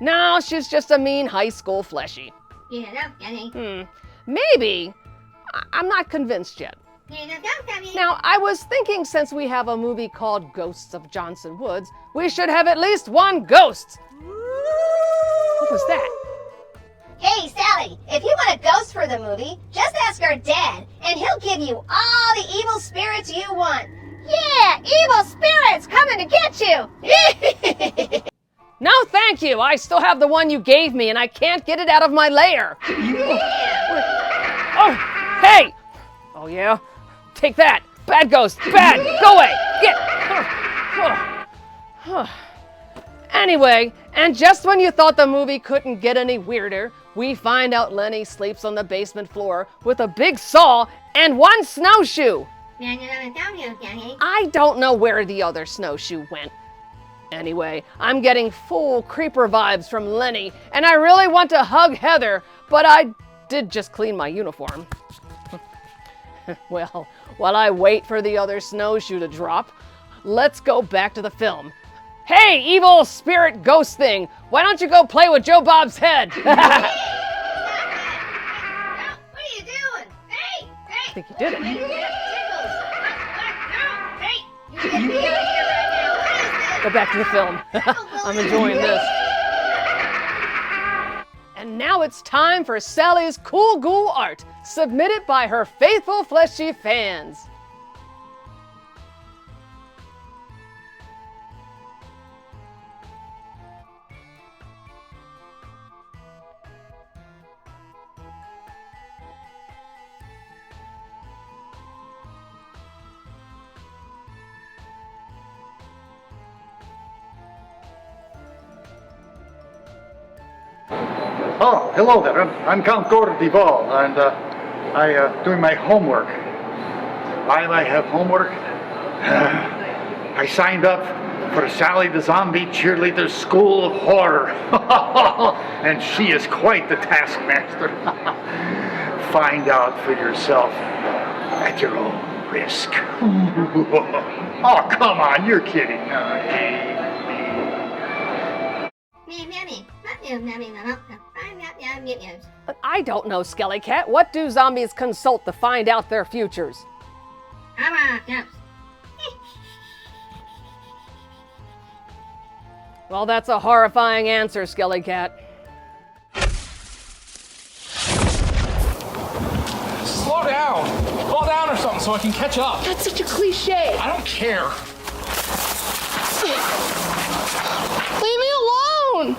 No, she's just a mean high school fleshy. Maybe. I'm not convinced yet. Now, I was thinking since we have a movie called Ghosts of Johnson Woods, we should have at least one ghost. What was that? Hey, Sally, if you want a ghost for the movie, just ask our dad, and he'll give you all the evil spirits you want. Yeah, evil spirits coming to get you. No, thank you. I still have the one you gave me, and I can't get it out of my lair. Oh, hey. Oh, yeah? Take that. Bad ghost. Bad. Go away. Get. Anyway, and just when you thought the movie couldn't get any weirder, we find out Lenny sleeps on the basement floor with a big saw and one snowshoe. I don't know where the other snowshoe went. Anyway, I'm getting full creeper vibes from Lenny, and I really want to hug Heather, but I did just clean my uniform. Well, while I wait for the other snowshoe to drop, let's go back to the film. Hey, evil spirit ghost thing, why don't you go play with Joe Bob's head? think he did it. Go back to the film. I'm enjoying this. And now it's time for Sally's cool ghoul art, submitted by her faithful fleshy fans. Oh, hello there. I'm Count Gordival, and I doing my homework. While I have homework, I signed up for Sally the Zombie Cheerleader School of Horror. And she is quite the taskmaster. Find out for yourself at your own risk. Oh, come on, you're kidding. I don't know, Skelly Cat. What do zombies consult to find out their futures? Well, that's a horrifying answer, Skelly Cat. Slow down. Fall down or something so I can catch up. That's such a cliche. I don't care. Leave me alone.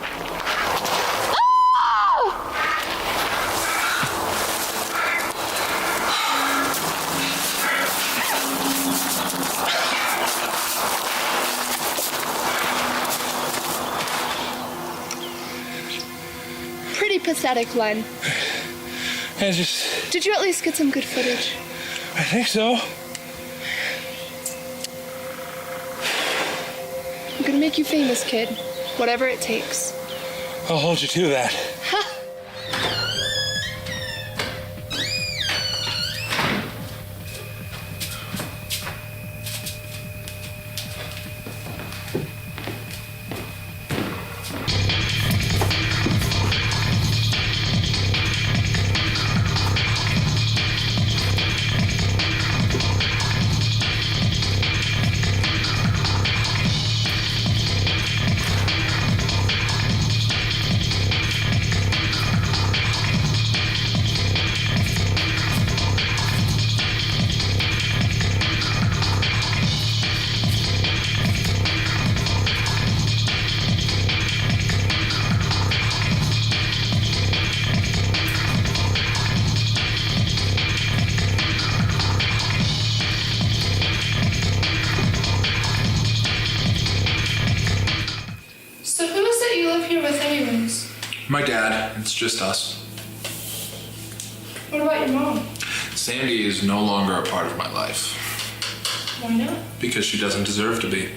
Pretty pathetic, Len. Did you at least get some good footage? I think so. I'm gonna make you famous, kid. Whatever it takes. I'll hold you to that. My dad. It's just us. What about your mom? Sandy is no longer a part of my life. Why not? Because she doesn't deserve to be.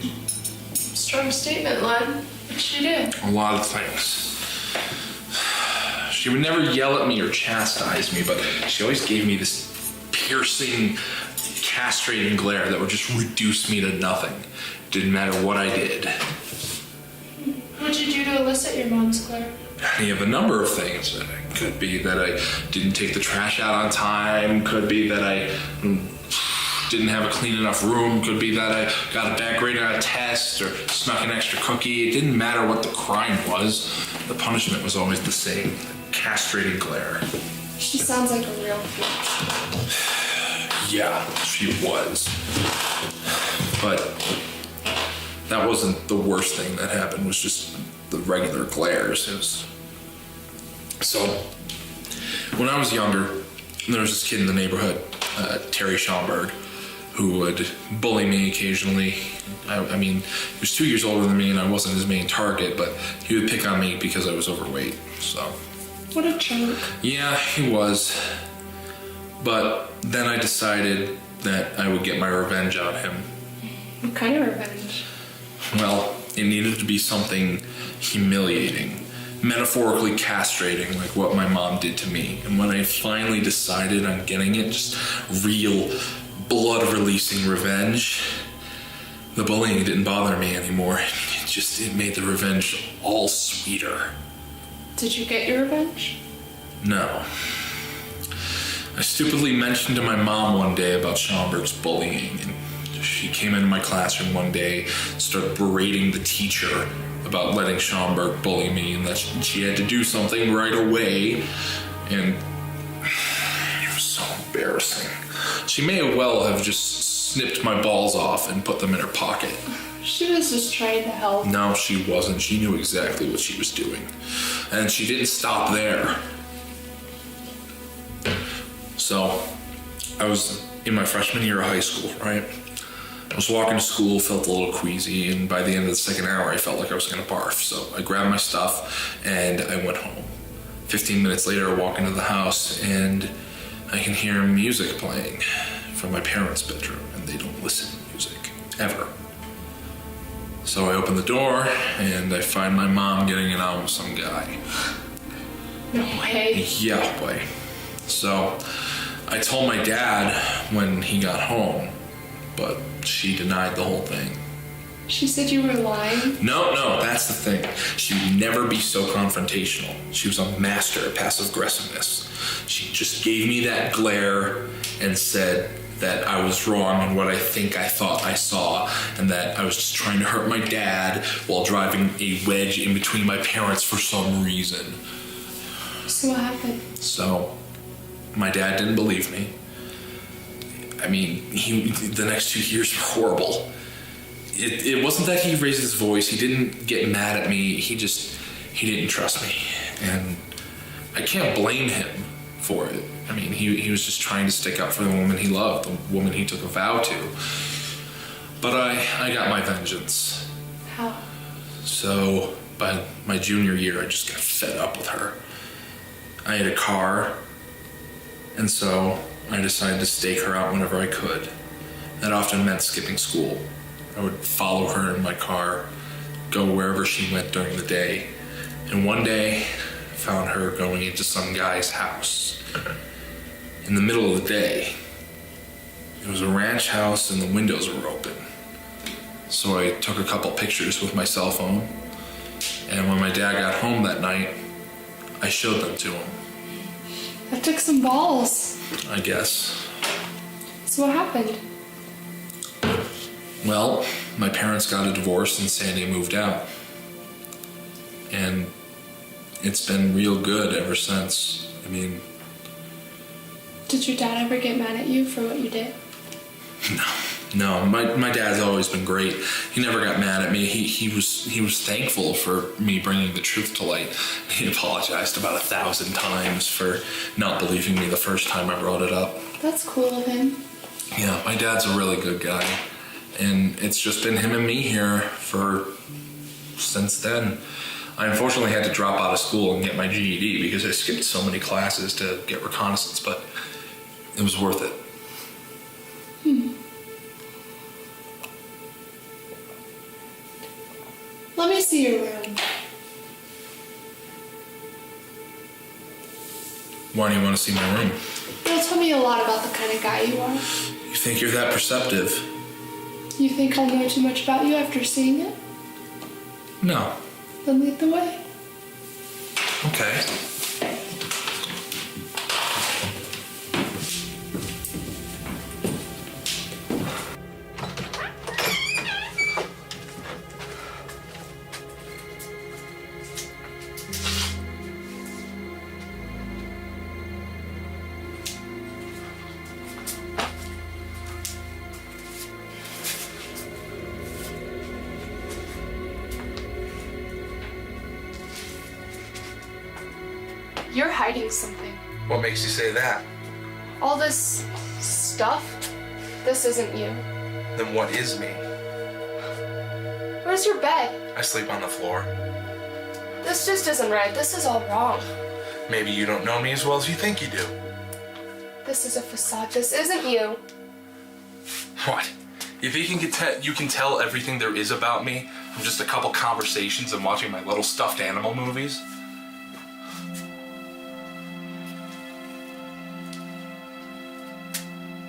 Strong statement, Len. What'd she do? A lot of things. She would never yell at me or chastise me, but she always gave me this piercing, castrating glare that would just reduce me to nothing. Didn't matter what I did. What'd you do to elicit your mom's glare? Any of a number of things. It could be that I didn't take the trash out on time. Could be that I didn't have a clean enough room. Could be that I got a bad grade on a test or snuck an extra cookie. It didn't matter what the crime was. The punishment was always the same. Castrating glare. She sounds like a real bitch. Yeah, she was. But that wasn't the worst thing that happened. It was just the regular glares. It was... So, when I was younger, there was this kid in the neighborhood, Terry Schomburg, who would bully me occasionally. I mean, he was 2 years older than me and I wasn't his main target, but he would pick on me because I was overweight, so. What a jerk. Yeah, he was. But then I decided that I would get my revenge on him. What kind of revenge? Well, it needed to be something humiliating, metaphorically castrating, like what my mom did to me. And when I finally decided on getting it, just real blood-releasing revenge, the bullying didn't bother me anymore. It made the revenge all sweeter. Did you get your revenge? No. I stupidly mentioned to my mom one day about Schomburg's bullying, and she came into my classroom one day, started berating the teacher about letting Schomburg bully me, and that she had to do something right away, and it was so embarrassing. She may well have just snipped my balls off and put them in her pocket. She was just trying to help. No, she wasn't. She knew exactly what she was doing. And she didn't stop there. So, I was in my freshman year of high school, right? I was walking to school, felt a little queasy, and by the end of the second hour, I felt like I was gonna barf. So I grabbed my stuff and I went home. 15 minutes later, I walk into the house and I can hear music playing from my parents' bedroom, and they don't listen to music, ever. So I open the door and I find my mom getting it on with some guy. No way. Yeah, boy. So I told my dad when he got home, but she denied the whole thing. She said you were lying? No, that's the thing. She would never be so confrontational. She was a master at passive aggressiveness. She just gave me that glare and said that I was wrong in what I thought I saw, and that I was just trying to hurt my dad while driving a wedge in between my parents for some reason. So what happened? So, my dad didn't believe me. I mean, the next 2 years were horrible. It wasn't that he raised his voice. He didn't get mad at me. He didn't trust me. And I can't blame him for it. I mean, he was just trying to stick up for the woman he loved, the woman he took a vow to. But I got my vengeance. How? So, by my junior year, I just got fed up with her. I had a car, and so I decided to stake her out whenever I could. That often meant skipping school. I would follow her in my car, go wherever she went during the day. And one day, I found her going into some guy's house in the middle of the day. It was a ranch house and the windows were open. So I took a couple pictures with my cell phone, and when my dad got home that night, I showed them to him. That took some balls. I guess. So what happened? Well, my parents got a divorce and Sandy moved out. And it's been real good ever since. I mean... Did your dad ever get mad at you for what you did? No, my dad's always been great. He never got mad at me. He was thankful for me bringing the truth to light. He apologized about 1,000 times for not believing me the first time I brought it up. That's cool of him. Yeah, my dad's a really good guy. And it's just been him and me here since then. I unfortunately had to drop out of school and get my GED because I skipped so many classes to get reconnaissance, but it was worth it. Let me see your room. Why do you want to see my room? It'll tell me a lot about the kind of guy you are. You think you're that perceptive? You think I'll know too much about you after seeing it? No. Then lead the way. Okay. You're hiding something. What makes you say that? All this stuff, this isn't you. Then what is me? Where's your bed? I sleep on the floor. This just isn't right. This is all wrong. Maybe you don't know me as well as you think you do. This is a facade. This isn't you. What? You think you can tell everything there is about me from just a couple conversations and watching my little stuffed animal movies?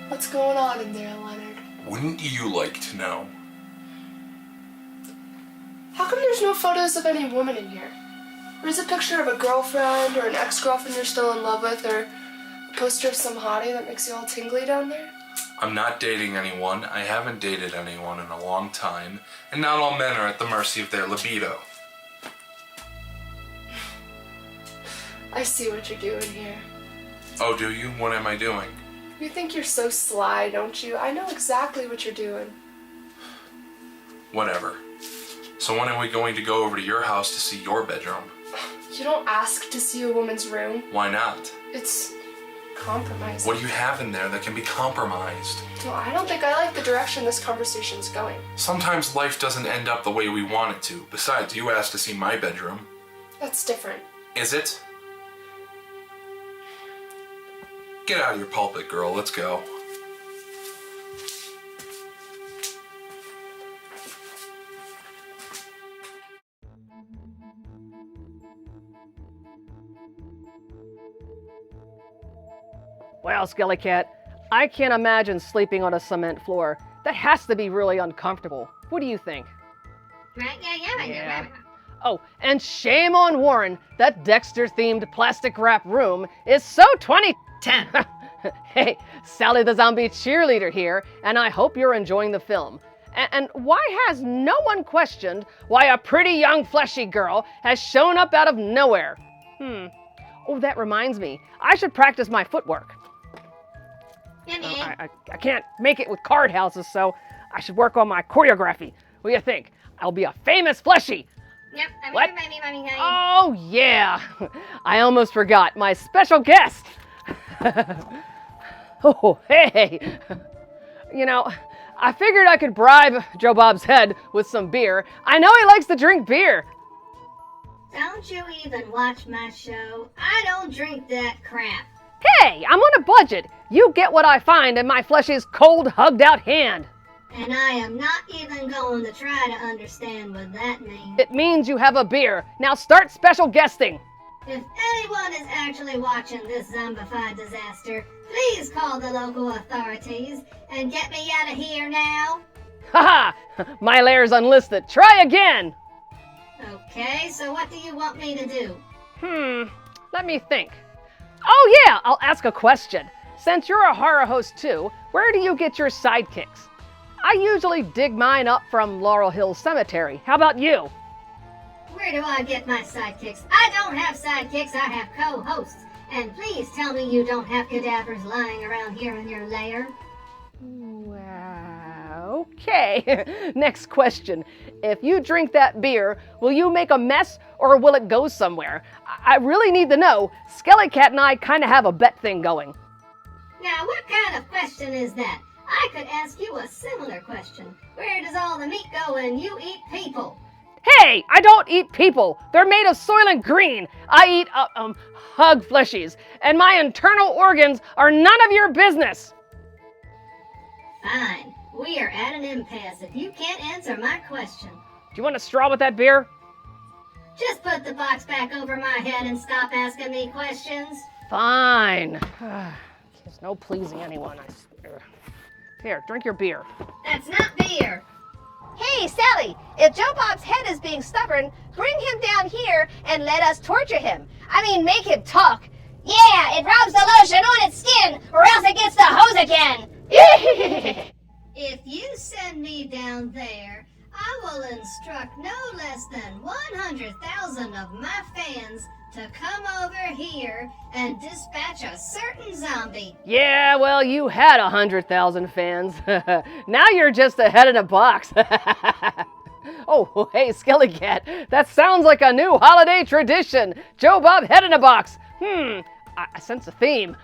What's going on in there, Leonard? Wouldn't you like to know? How come there's no photos of any woman in here? Or is a picture of a girlfriend or an ex-girlfriend you're still in love with, or Poster of some hottie that makes you all tingly down there? I'm not dating anyone. I haven't dated anyone in a long time. And not all men are at the mercy of their libido. I see what you're doing here. Oh, do you? What am I doing? You think you're so sly, don't you? I know exactly what you're doing. Whatever. So when are we going to go over to your house to see your bedroom? You don't ask to see a woman's room. Why not? It's compromising. What do you have in there that can be compromised? Well, I don't think I like the direction this conversation's going. Sometimes life doesn't end up the way we want it to. Besides, you asked to see my bedroom. That's different. Is it? Get out of your pulpit, girl. Let's go. Well, Skelly Cat, I can't imagine sleeping on a cement floor. That has to be really uncomfortable. What do you think? Yeah. Oh, and shame on Warren. That Dexter-themed plastic wrap room is so 2010. Hey, Sally the Zombie Cheerleader here, and I hope you're enjoying the film. And why has no one questioned why a pretty young fleshy girl has shown up out of nowhere? Oh, that reminds me. I should practice my footwork. I can't make it with card houses, so I should work on my choreography. What do you think? I'll be a famous fleshy. Yep, I'm What? here, baby, mommy, honey. Oh, yeah. I almost forgot my special guest. Oh, hey. You know, I figured I could bribe Joe Bob's head with some beer. I know he likes to drink beer. Don't you even watch my show. I don't drink that crap. Hey, I'm on a budget. You get what I find in my fleshy's cold, hugged-out hand. And I am not even going to try to understand what that means. It means you have a beer. Now start special guesting. If anyone is actually watching this zombified disaster, please call the local authorities and get me out of here now. Haha, my lair's unlisted. Try again. Okay, so what do you want me to do? Let me think. Oh yeah, I'll ask a question. Since you're a horror host too, where do you get your sidekicks? I usually dig mine up from Laurel Hill Cemetery. How about you? Where do I get my sidekicks? I don't have sidekicks, I have co-hosts. And please tell me you don't have cadavers lying around here in your lair. Wow, okay. Next question. If you drink that beer, will you make a mess or will it go somewhere? I really need to know. Skelly Cat and I kind of have a bet thing going. Now, what kind of question is that? I could ask you a similar question. Where does all the meat go when you eat people? Hey, I don't eat people. They're made of Soylent Green. I eat, hug fleshies. And my internal organs are none of your business. Fine. We are at an impasse if you can't answer my question. Do you want a straw with that beer? Just put the box back over my head and stop asking me questions. Fine. There's no pleasing anyone, I swear. Here, drink your beer. That's not beer. Hey, Sally, if Joe Bob's head is being stubborn, bring him down here and let us torture him. I mean, make him talk. Yeah, it rubs the lotion on its skin, or else it gets the hose again. If you send me down there, I will instruct no less than 100,000 of my fans to come over here and dispatch a certain zombie. Yeah, well, you had 100,000 fans. Now you're just a head in a box. Oh, hey, Skelly Cat, that sounds like a new holiday tradition. Joe Bob head in a box. I sense a theme.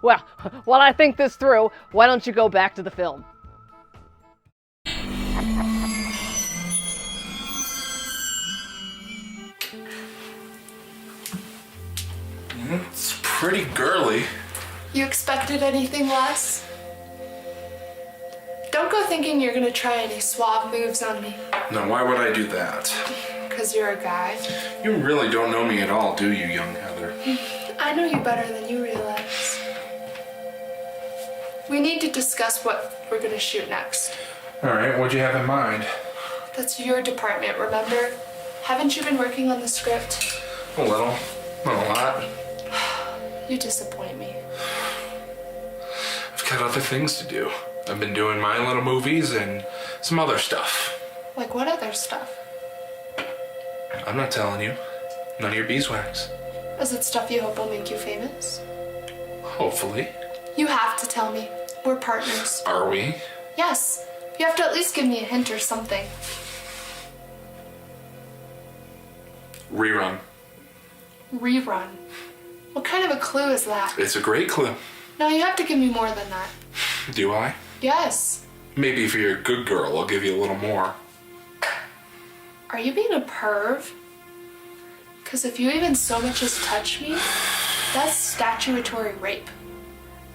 Well, while I think this through, why don't you go back to the film? It's pretty girly. You expected anything less? Don't go thinking you're gonna try any suave moves on me. No, why would I do that? Because you're a guy. You really don't know me at all, do you, young Heather? I know you better than you realize. We need to discuss what we're gonna shoot next. Alright, what'd you have in mind? That's your department, remember? Haven't you been working on the script? A little. Not a lot. You disappoint me. got other things to do. I've been doing my little movies and some other stuff. Like what other stuff? I'm not telling you. None of your beeswax. Is it stuff you hope will make you famous? Hopefully. You have to tell me. We're partners. Are we? Yes. You have to at least give me a hint or something. Rerun. Rerun? What kind of a clue is that? It's a great clue. No, you have to give me more than that. Do I? Yes. Maybe if you're a good girl, I'll give you a little more. Are you being a perv? Because if you even so much as touch me, that's statutory rape.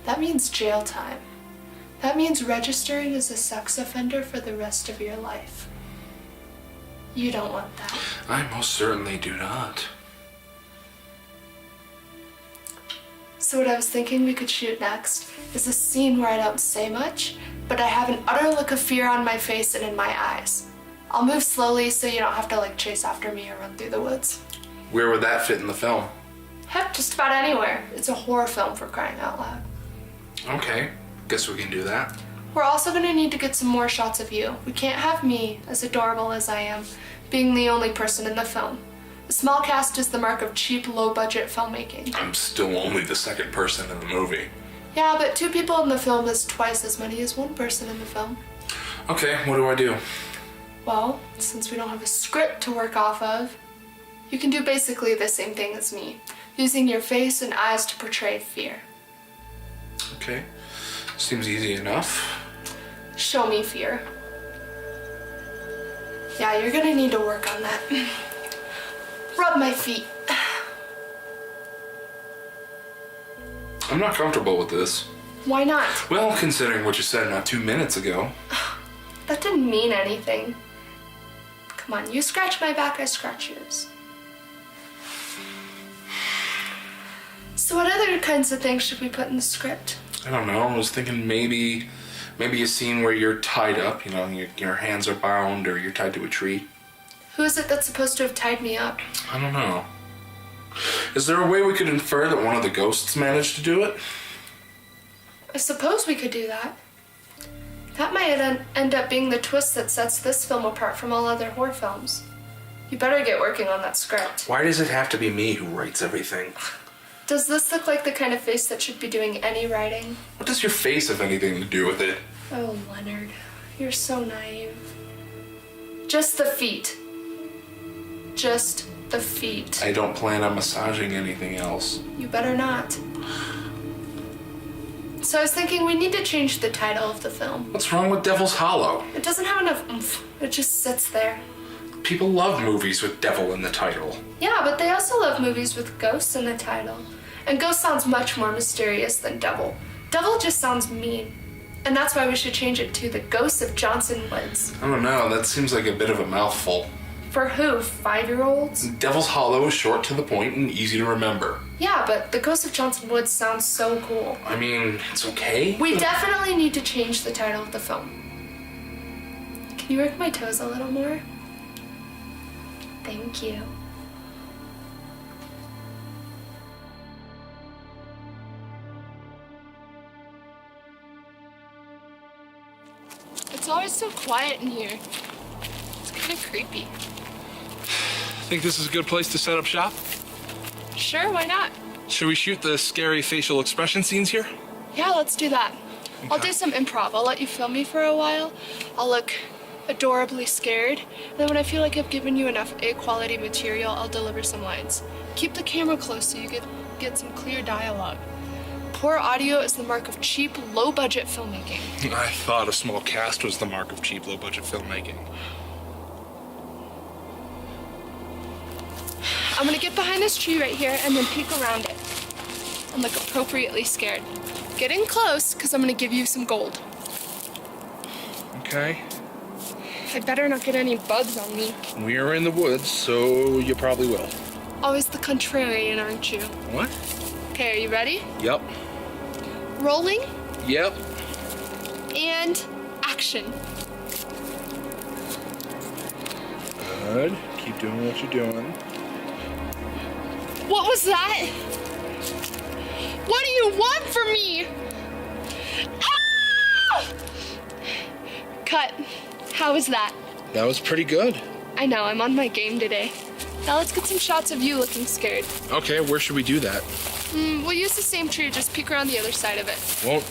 That means jail time. That means registering as a sex offender for the rest of your life. You don't want that. I most certainly do not. So what I was thinking we could shoot next is a scene where I don't say much, but I have an utter look of fear on my face and in my eyes. I'll move slowly so you don't have to like chase after me or run through the woods. Where would that fit in the film? Heck, just about anywhere. It's a horror film, for crying out loud. Okay, guess we can do that. We're also gonna need to get some more shots of you. We can't have me, as adorable as I am, being the only person in the film. A small cast is the mark of cheap, low-budget filmmaking. I'm still only the second person in the movie. Yeah, but 2 people in the film is twice as many as 1 person in the film. Okay, what do I do? Well, since we don't have a script to work off of, you can do basically the same thing as me, using your face and eyes to portray fear. Okay, seems easy enough. Show me fear. Yeah, you're gonna need to work on that. Rub my feet. I'm not comfortable with this. Why not? Well, considering what you said not 2 minutes ago. That didn't mean anything. Come on, you scratch my back, I scratch yours. So what other kinds of things should we put in the script? I don't know, I was thinking maybe a scene where you're tied up, you know, your hands are bound or you're tied to a tree. Who is it that's supposed to have tied me up? I don't know. Is there a way we could infer that one of the ghosts managed to do it? I suppose we could do that. That might end up being the twist that sets this film apart from all other horror films. You better get working on that script. Why does it have to be me who writes everything? Does this look like the kind of face that should be doing any writing? What does your face have anything to do with it? Oh, Leonard, you're so naive. Just the feet. Just the feet. I don't plan on massaging anything else. You better not. So I was thinking we need to change the title of the film. What's wrong with Devil's Hollow? It doesn't have enough oomph. It just sits there. People love movies with devil in the title. Yeah, but they also love movies with ghosts in the title. And ghost sounds much more mysterious than devil. Devil just sounds mean. And that's why we should change it to The Ghosts of Johnson Woods. I don't know, that seems like a bit of a mouthful. For who? 5-year-olds? Devil's Hollow is short to the point and easy to remember. Yeah, but The Ghosts of Johnson Woods sounds so cool. I mean, it's okay. We definitely need to change the title of the film. Can you work my toes a little more? Thank you. It's always so quiet in here. It's kind of creepy. Think this is a good place to set up shop? Sure, why not? Should we shoot the scary facial expression scenes here? Yeah, let's do that. Okay. I'll do some improv. I'll let you film me for a while. I'll look adorably scared. And then when I feel like I've given you enough A-quality material, I'll deliver some lines. Keep the camera close so you get some clear dialogue. Poor audio is the mark of cheap, low-budget filmmaking. I thought a small cast was the mark of cheap, low-budget filmmaking. I'm gonna get behind this tree right here and then peek around it and look appropriately scared. Get in close, because I'm gonna give you some gold. Okay. I better not get any bugs on me. We are in the woods, so you probably will. Always the contrarian, aren't you? What? Okay, are you ready? Yep. Rolling. Yep. And action. Good. Keep doing what you're doing. What was that? What do you want from me? Cut. How was that? That was pretty good. I know, I'm on my game today. Now let's get some shots of you looking scared. Okay, where should we do that? We'll use the same tree, just peek around the other side of it. Won't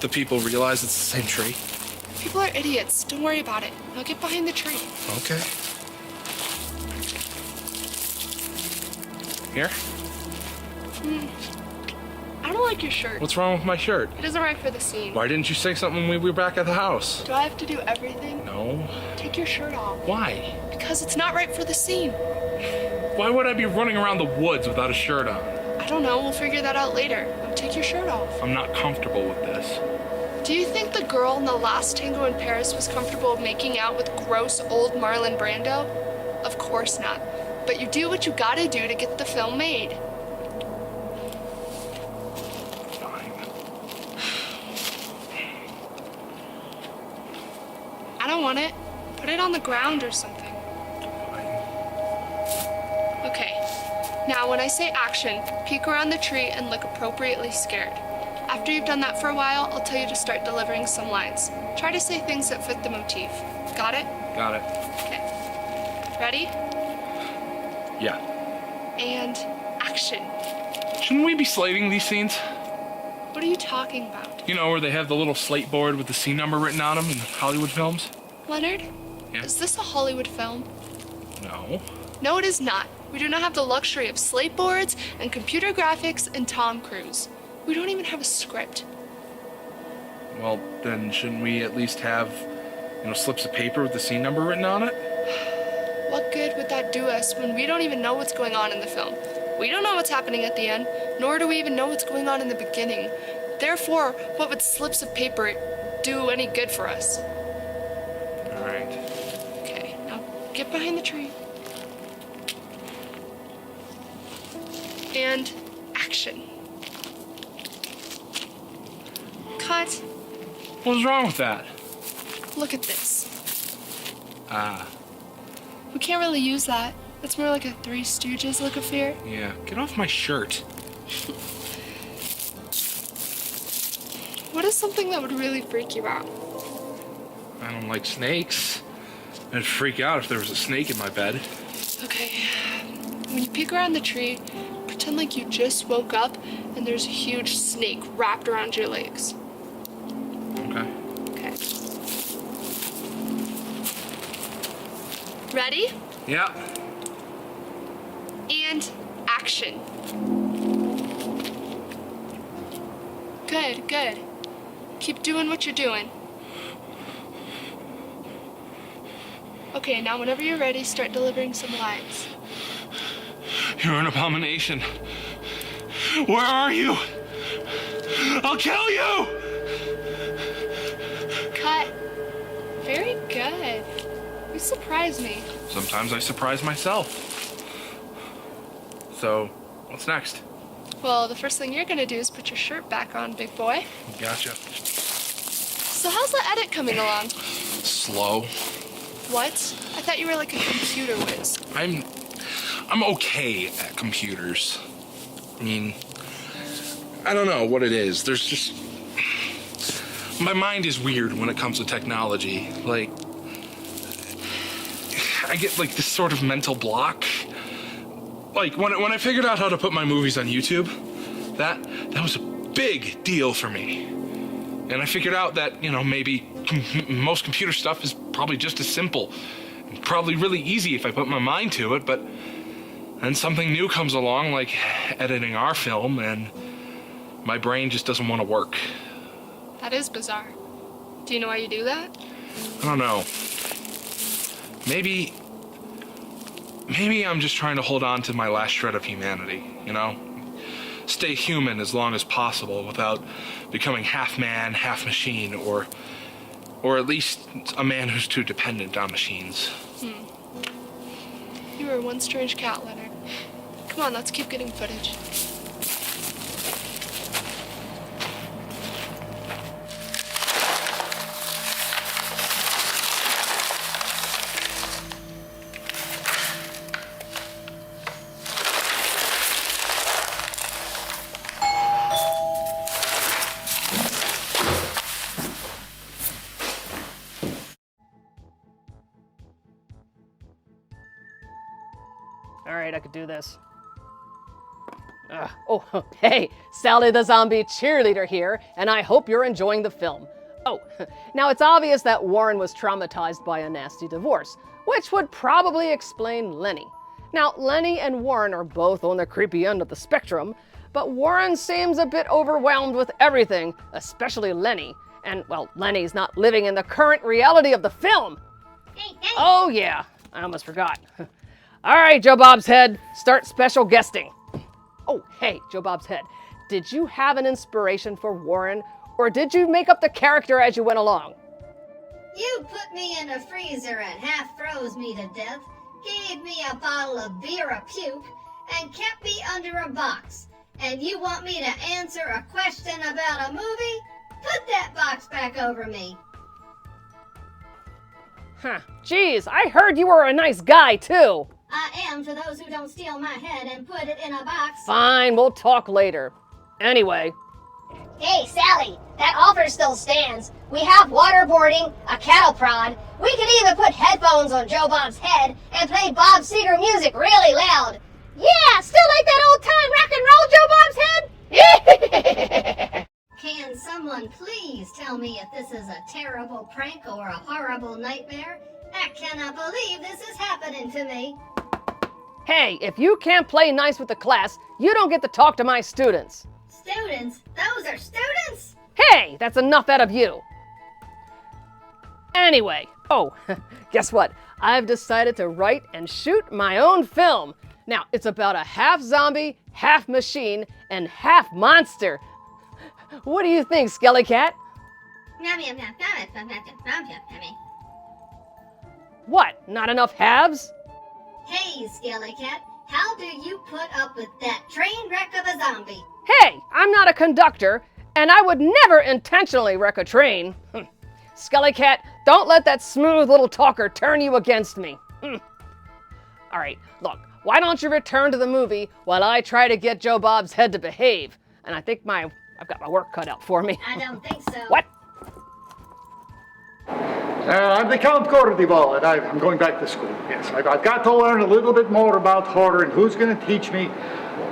the people realize it's the same tree? People are idiots. Don't worry about it. Now get behind the tree. Okay. Here? I don't like your shirt. What's wrong with my shirt? It isn't right for the scene. Why didn't you say something when we were back at the house? Do I have to do everything? No. Take your shirt off. Why? Because it's not right for the scene. Why would I be running around the woods without a shirt on? I don't know. We'll figure that out later. Now take your shirt off. I'm not comfortable with this. Do you think the girl in the last tango in Paris was comfortable making out with gross old Marlon Brando? Of course not. But you do what you gotta do to get the film made. I don't want it. Put it on the ground or something. Okay. Now, when I say action, peek around the tree and look appropriately scared. After you've done that for a while, I'll tell you to start delivering some lines. Try to say things that fit the motif. Got it? Got it. Okay. Ready? Yeah. And action. Shouldn't we be slating these scenes? What are you talking about? You know, where they have the little slate board with the scene number written on them in Hollywood films? Leonard? Yeah. Is this a Hollywood film? No. No, it is not. We do not have the luxury of slate boards and computer graphics and Tom Cruise. We don't even have a script. Well, then shouldn't we at least have, slips of paper with the scene number written on it? What good would that do us when we don't even know what's going on in the film? We don't know what's happening at the end, nor do we even know what's going on in the beginning. Therefore, what would slips of paper do any good for us? All right. Okay, now get behind the tree. And action. Cut. What's wrong with that? Look at this. Ah. We can't really use that. It's more like a Three Stooges look affair. Yeah, get off my shirt. What is something that would really freak you out? I don't like snakes. I'd freak out if there was a snake in my bed. Okay. When you peek around the tree, pretend like you just woke up and there's a huge snake wrapped around your legs. Okay. Okay. Ready? Yeah. And action. Good, good. Keep doing what you're doing. Okay, now whenever you're ready, start delivering some lines. You're an abomination. Where are you? I'll kill you! Cut. Very good. You surprised me. Sometimes I surprise myself. So, what's next? Well, the first thing you're gonna do is put your shirt back on, big boy. Gotcha. So how's the edit coming along? Slow. What? I thought you were like a computer whiz. I'm okay at computers. I mean, I don't know what it is. There's just... My mind is weird when it comes to technology. Like, I get like this sort of mental block. Like when I figured out how to put my movies on YouTube, that was a big deal for me. And I figured out that, maybe most computer stuff is probably just as simple. And probably really easy if I put my mind to it, but then something new comes along, like editing our film, and my brain just doesn't want to work. That is bizarre. Do you know why you do that? I don't know. Maybe I'm just trying to hold on to my last shred of humanity, Stay human as long as possible without becoming half man, half machine, or at least a man who's too dependent on machines. You are one strange cat, Leonard. Come on, let's keep getting footage. All right, I could do this. Oh, hey, Sally the Zombie Cheerleader here, and I hope you're enjoying the film. Oh, now it's obvious that Warren was traumatized by a nasty divorce, which would probably explain Lenny. Now, Lenny and Warren are both on the creepy end of the spectrum, but Warren seems a bit overwhelmed with everything, especially Lenny. And, well, Lenny's not living in the current reality of the film. Hey. Oh, yeah, I almost forgot. All right, Joe Bob's Head, start special guesting. Oh, hey, Joe Bob's Head, did you have an inspiration for Warren, or did you make up the character as you went along? You put me in a freezer and half froze me to death, gave me a bottle of beer a puke, and kept me under a box. And you want me to answer a question about a movie? Put that box back over me. Huh, geez, I heard you were a nice guy, too. I am to those who don't steal my head and put it in a box. Fine, we'll talk later. Anyway. Hey, Sally, that offer still stands. We have waterboarding, a cattle prod. We could even put headphones on Joe Bob's head and play Bob Seger music really loud. Yeah, still like that old-time rock and roll Joe Bob's head? Can someone please tell me if this is a terrible prank or a horrible nightmare? I cannot believe this is happening to me. Hey, if you can't play nice with the class, you don't get to talk to my students. Students? Those are students? Hey, that's enough out of you. Anyway, guess what? I've decided to write and shoot my own film. Now, it's about a half zombie, half machine, and half monster. What do you think, Skelly Cat? What, not enough halves? Hey, Skelly Cat, how do you put up with that train wreck of a zombie? Hey, I'm not a conductor, and I would never intentionally wreck a train. Skelly Cat, don't let that smooth little talker turn you against me. All right, look, why don't you return to the movie while I try to get Joe Bob's Head to behave? And I think I've got my work cut out for me. I don't think so. What? I'm the Count Gordival, and I'm going back to school. Yes, I've got to learn a little bit more about horror and who's going to teach me.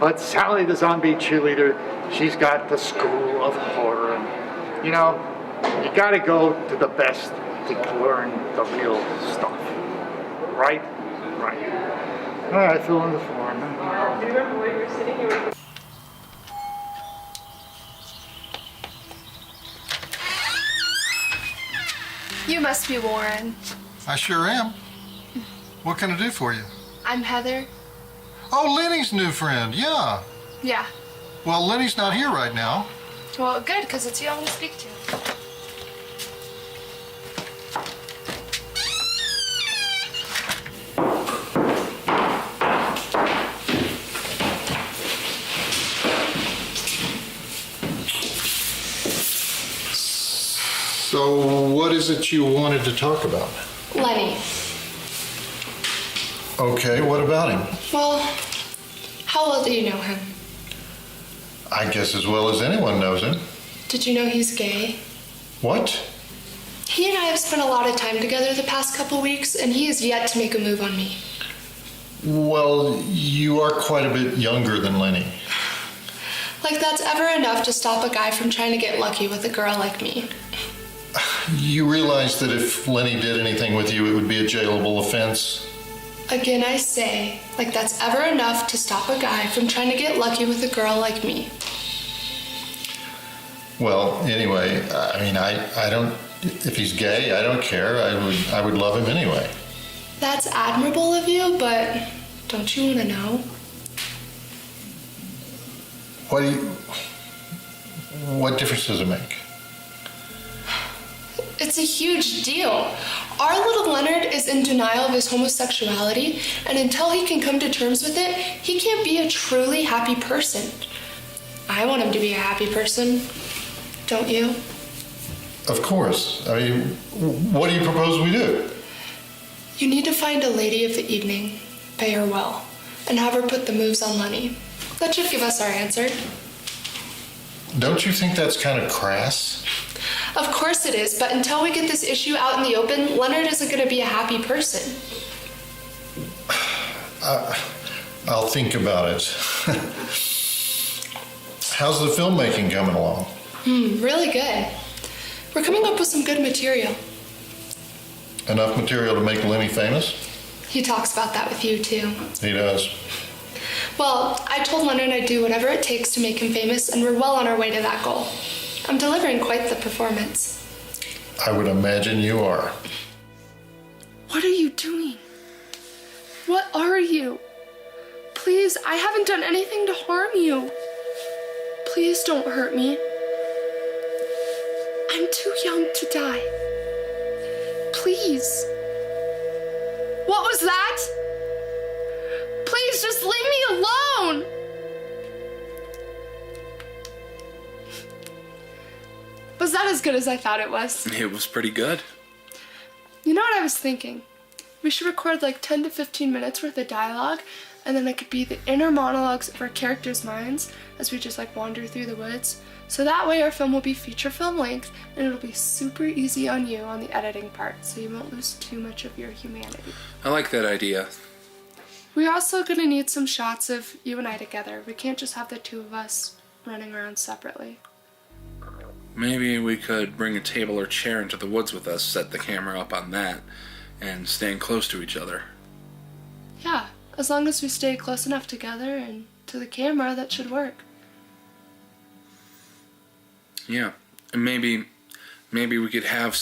But Sally the Zombie Cheerleader, she's got the school of horror. And, you know, you got to go to the best to learn the real stuff. Right? Right. All right, fill in the form. Do you remember when we were sitting here with You must be Warren. I sure am. What can I do for you? I'm Heather. Oh, Lenny's new friend, yeah. Yeah. Well, Lenny's not here right now. Well, good, because it's you I want to speak to. So, what is it you wanted to talk about? Lenny. Okay, what about him? Well, how well do you know him? I guess as well as anyone knows him. Did you know he's gay? What? He and I have spent a lot of time together the past couple weeks, and he has yet to make a move on me. Well, you are quite a bit younger than Lenny. Like that's ever enough to stop a guy from trying to get lucky with a girl like me. You realize that if Lenny did anything with you, it would be a jailable offense? Again, I say, like that's ever enough to stop a guy from trying to get lucky with a girl like me. Well, anyway, I mean, I don't, if he's gay, I don't care. I would love him anyway. That's admirable of you, but don't you want to know? What difference does it make? It's a huge deal. Our little Leonard is in denial of his homosexuality, and until he can come to terms with it, he can't be a truly happy person. I want him to be a happy person. Don't you? Of course. I mean, what do you propose we do? You need to find a lady of the evening, pay her well, and have her put the moves on Lenny. That should give us our answer. Don't you think that's kind of crass? Of course it is, but until we get this issue out in the open, Leonard isn't going to be a happy person. I'll think about it. How's the filmmaking coming along? Really good. We're coming up with some good material. Enough material to make Lenny famous? He talks about that with you, too. He does. Well, I told Leonard I'd do whatever it takes to make him famous, and we're well on our way to that goal. I'm delivering quite the performance. I would imagine you are. What are you doing? What are you? Please, I haven't done anything to harm you. Please don't hurt me. I'm too young to die. Please. What was that? Please, just leave me alone. Was that as good as I thought it was? It was pretty good. You know what I was thinking? We should record like 10 to 15 minutes worth of dialogue, and then it could be the inner monologues of our characters' minds as we just like wander through the woods. So that way our film will be feature film length, and it'll be super easy on you on the editing part, so you won't lose too much of your humanity. I like that idea. We're also gonna need some shots of you and I together. We can't just have the two of us running around separately. Maybe we could bring a table or chair into the woods with us, set the camera up on that, and stand close to each other. Yeah, as long as we stay close enough together and to the camera, that should work. Yeah, and maybe we could have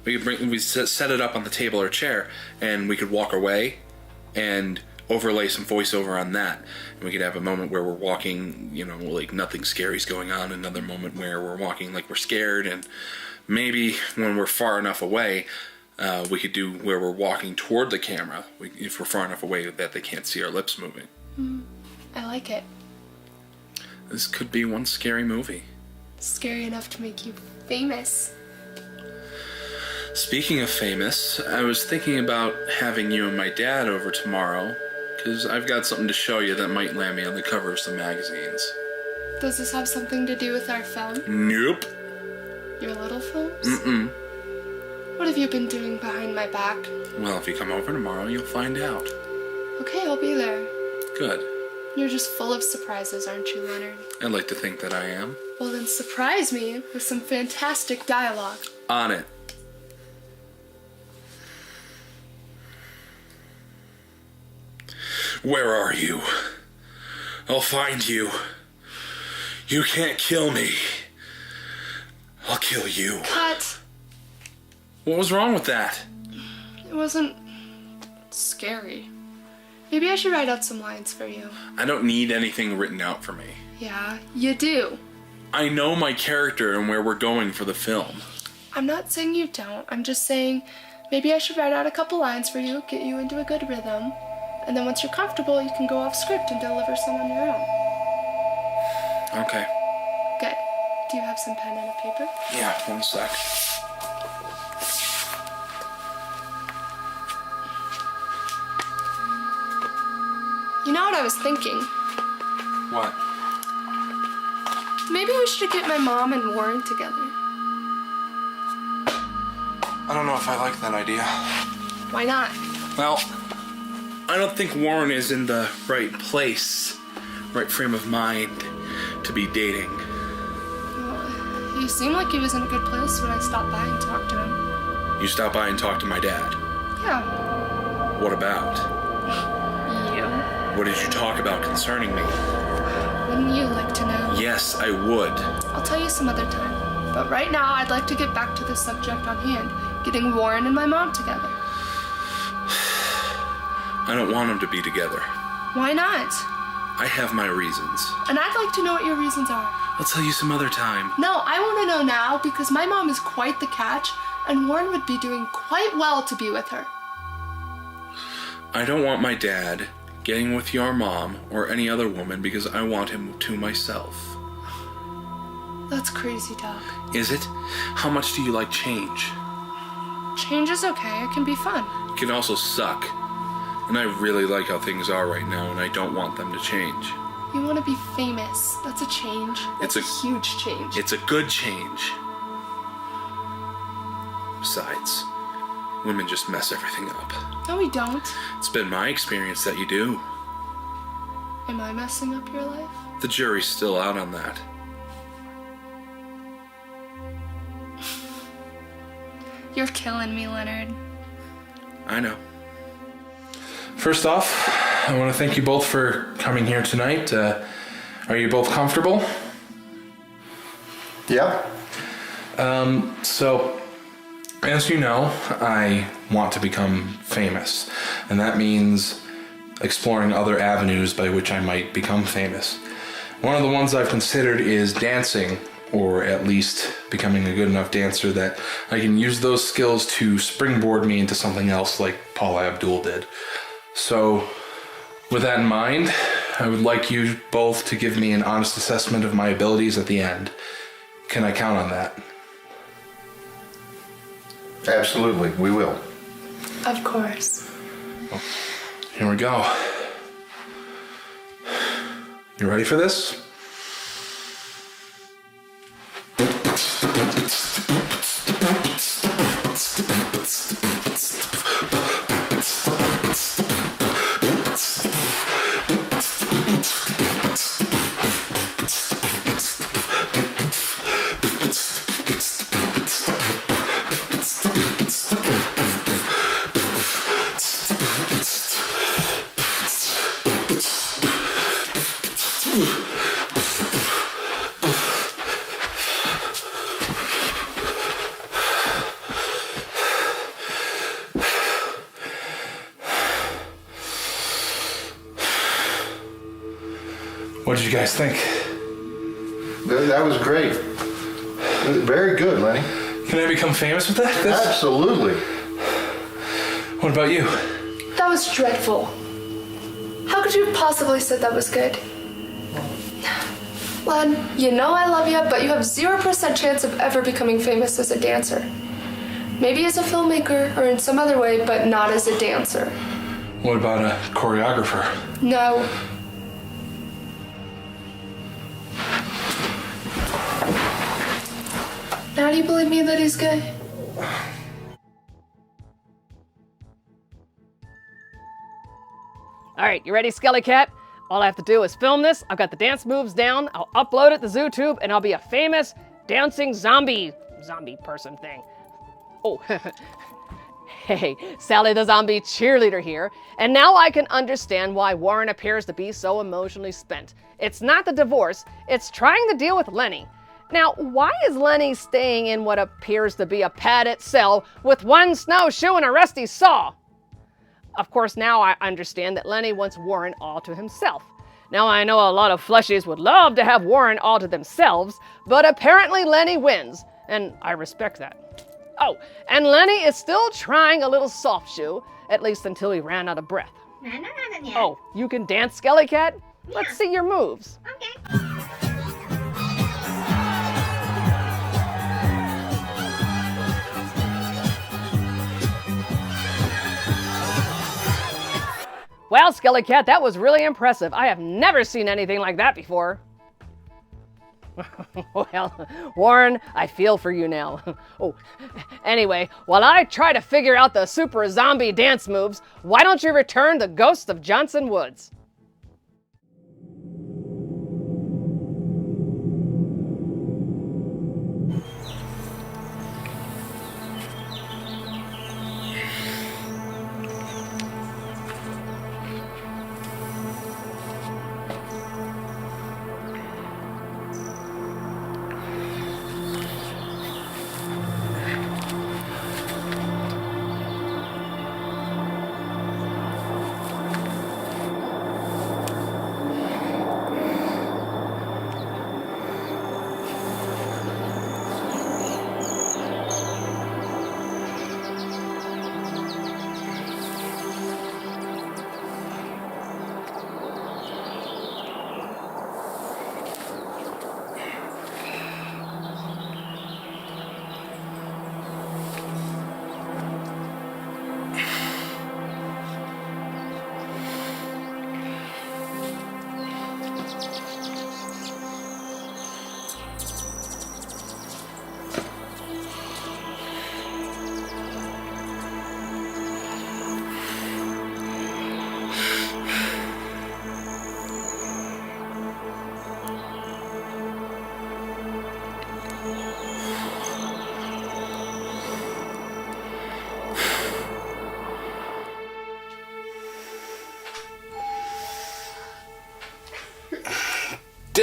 we set it up on the table or chair, and we could walk away and overlay some voiceover on that. And we could have a moment where we're walking, like nothing scary's going on, another moment where we're walking like we're scared, and maybe when we're far enough away, we could do where we're walking toward the camera, if we're far enough away that they can't see our lips moving. I like it. This could be one scary movie. Scary enough to make you famous. Speaking of famous, I was thinking about having you and my dad over tomorrow, because I've got something to show you that might land me on the cover of some magazines. Does this have something to do with our film? Nope. Your little films? Mm-mm. What have you been doing behind my back? Well, if you come over tomorrow, you'll find out. Okay, I'll be there. Good. You're just full of surprises, aren't you, Leonard? I'd like to think that I am. Well, then surprise me with some fantastic dialogue. On it. Where are you? I'll find you. You can't kill me. I'll kill you. Cut. What was wrong with that? It wasn't scary. Maybe I should write out some lines for you. I don't need anything written out for me. Yeah, you do. I know my character and where we're going for the film. I'm not saying you don't. I'm just saying maybe I should write out a couple lines for you, get you into a good rhythm, and then once you're comfortable, you can go off script and deliver some on your own. Okay. Good. Do you have some pen and a paper? Yeah, one sec. You know what I was thinking? What? Maybe we should get my mom and Warren together. I don't know if I like that idea. Why not? Well, I don't think Warren is in the right place, right frame of mind to be dating. Well, he seemed like he was in a good place when I stopped by and talked to him. You stopped by and talked to my dad. Yeah. What about? You. What did you talk about concerning me? Wouldn't you like to know? Yes, I would. I'll tell you some other time. But right now, I'd like to get back to the subject on hand, getting Warren and my mom together. I don't want them to be together. Why not? I have my reasons. And I'd like to know what your reasons are. I'll tell you some other time. No, I want to know now because my mom is quite the catch, and Warren would be doing quite well to be with her. I don't want my dad getting with your mom or any other woman because I want him to myself. That's crazy talk. Is it? How much do you like change? Change is okay. It can be fun. It can also suck. And I really like how things are right now, and I don't want them to change. You want to be famous. That's a change. That's a huge change. It's a good change. Besides, women just mess everything up. No, we don't. It's been my experience that you do. Am I messing up your life? The jury's still out on that. You're killing me, Leonard. I know. First off, I want to thank you both for coming here tonight. Are you both comfortable? Yeah. So, as you know, I want to become famous, and that means exploring other avenues by which I might become famous. One of the ones I've considered is dancing, or at least becoming a good enough dancer that I can use those skills to springboard me into something else like Paula Abdul did. So, with that in mind, I would like you both to give me an honest assessment of my abilities at the end. Can I count on that? Absolutely, we will. Of course. Well, here we go. You ready for this? What did you guys think? That was great. Very good, Lenny. Can I become famous with that? Absolutely. What about you? That was dreadful. How could you have possibly said that was good? Len, you know I love you, but you have 0% chance of ever becoming famous as a dancer. Maybe as a filmmaker or in some other way, but not as a dancer. What about a choreographer? No. Now do you believe me that he's gay? Alright, you ready, Skelly Cat? All I have to do is film this, I've got the dance moves down, I'll upload it to ZooTube, and I'll be a famous dancing zombie person thing. Oh, hey, Sally the zombie cheerleader here, and now I can understand why Warren appears to be so emotionally spent. It's not the divorce, it's trying to deal with Lenny. Now, why is Lenny staying in what appears to be a padded cell with one snowshoe and a rusty saw? Of course, now I understand that Lenny wants Warren all to himself. Now, I know a lot of fleshies would love to have Warren all to themselves, but apparently Lenny wins, and I respect that. Oh, and Lenny is still trying a little soft shoe, at least until he ran out of breath. I don't have them yet. Oh, you can dance, Skelly Cat? Yeah. Let's see your moves. Okay. Well, Skelly Cat, that was really impressive. I have never seen anything like that before. Well, Warren, I feel for you now. Oh, anyway, while I try to figure out the super zombie dance moves, why don't you return the Ghost of Johnson Woods?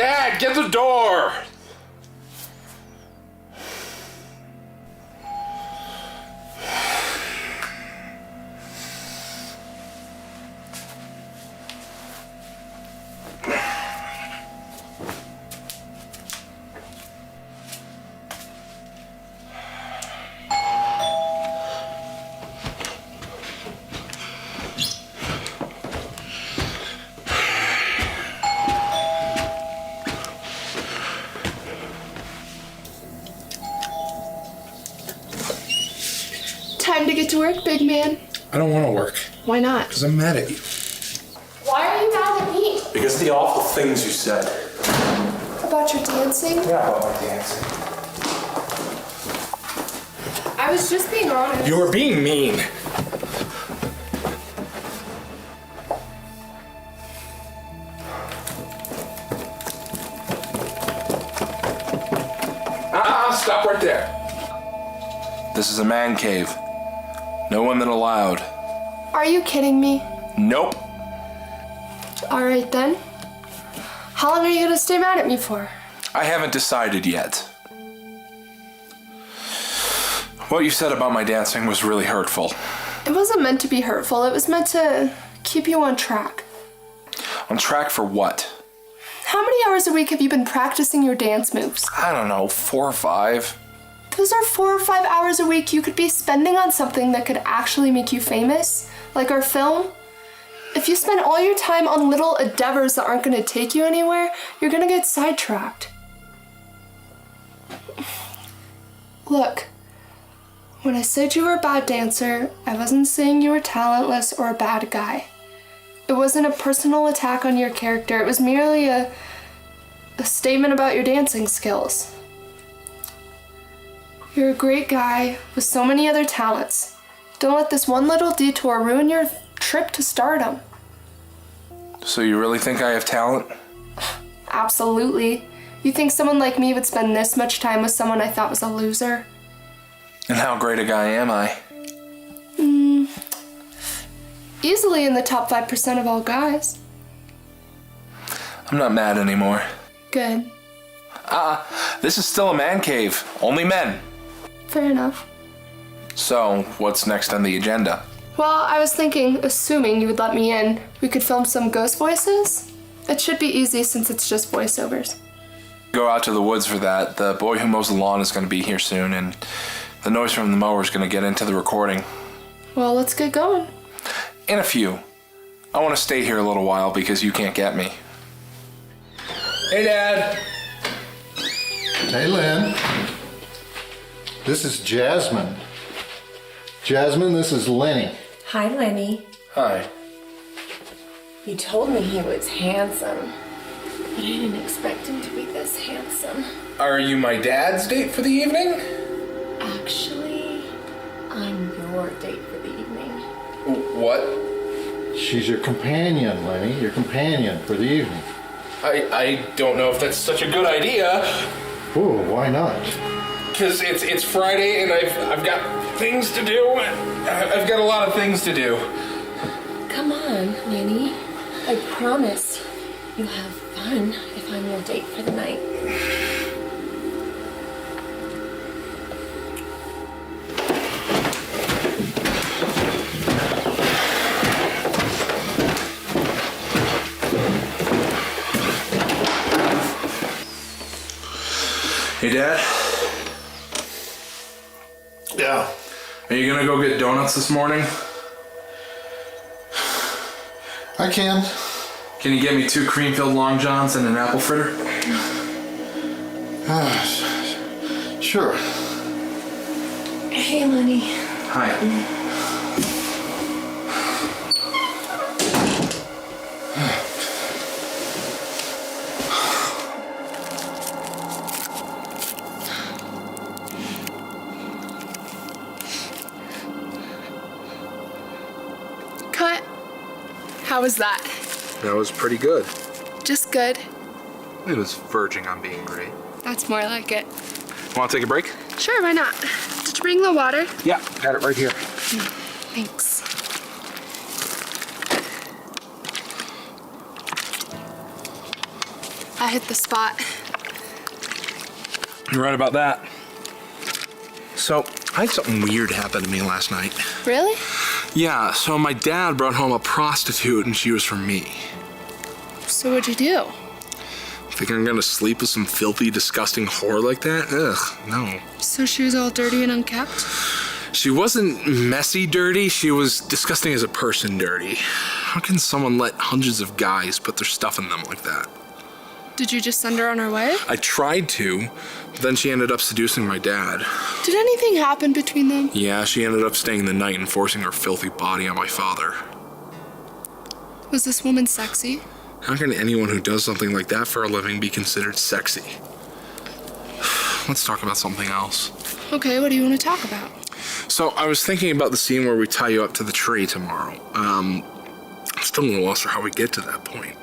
Dad, get the door! Time to get to work, big man. I don't want to work. Why not? Because I'm mad at you. Why are you mad at me? Because of the awful things you said. About your dancing? Yeah, about my dancing. I was just being honest. You were being mean. Stop right there. This is a man cave. No women allowed. Are you kidding me? Nope. All right then. How long are you gonna stay mad at me for? I haven't decided yet. What you said about my dancing was really hurtful. It wasn't meant to be hurtful. It was meant to keep you on track. On track for what? How many hours a week have you been practicing your dance moves? I don't know, 4 or 5. Those are 4 or 5 hours a week you could be spending on something that could actually make you famous, like our film. If you spend all your time on little endeavors that aren't going to take you anywhere, you're going to get sidetracked. Look, when I said you were a bad dancer, I wasn't saying you were talentless or a bad guy. It wasn't a personal attack on your character. It was merely a statement about your dancing skills. You're a great guy with so many other talents. Don't let this one little detour ruin your trip to stardom. So you really think I have talent? Absolutely. You think someone like me would spend this much time with someone I thought was a loser? And how great a guy am I? Easily in the top 5% of all guys. I'm not mad anymore. Good. This is still a man cave. Only men. Fair enough. So, what's next on the agenda? Well, I was thinking, assuming you would let me in, we could film some ghost voices. It should be easy since it's just voiceovers. Go out to the woods for that. The boy who mows the lawn is going to be here soon, and the noise from the mower is going to get into the recording. Well, let's get going. In a few. I want to stay here a little while because you can't get me. Hey, Dad. Hey, Lynn. This is Jasmine. Jasmine, this is Lenny. Hi, Lenny. Hi. You told me he was handsome, but I didn't expect him to be this handsome. Are you my dad's date for the evening? Actually, I'm your date for the evening. What? She's your companion, Lenny. Your companion for the evening. I don't know if that's such a good idea. Ooh, why not? Because it's Friday and I've got things to do. I've got a lot of things to do. Come on, Lenny. I promise you'll have fun if I'm your date for the night. Hey, Dad? Yeah. Are you gonna go get donuts this morning? I can. Can you get me 2 cream-filled Long Johns and an apple fritter? Sure. Hey, Lenny. Hi. Cut. How was that? That was pretty good. Just good. It was verging on being great. That's more like it. Want to take a break? Sure, why not? Did you bring the water? Yeah, got it right here. Thanks. I hit the spot. You're right about that. So, I had something weird happen to me last night. Really? Yeah, so my dad brought home a prostitute and she was from me. So what'd you do? Think I'm gonna sleep with some filthy, disgusting whore like that? Ugh, no. So she was all dirty and unkempt? She wasn't messy dirty, she was disgusting as a person dirty. How can someone let hundreds of guys put their stuff in them like that? Did you just send her on her way? I tried to, but then she ended up seducing my dad. Did anything happen between them? Yeah, she ended up staying the night and forcing her filthy body on my father. Was this woman sexy? How can anyone who does something like that for a living be considered sexy? Let's talk about something else. Okay, what do you want to talk about? So, I was thinking about the scene where we tie you up to the tree tomorrow. I'm still a little lost for how we get to that point.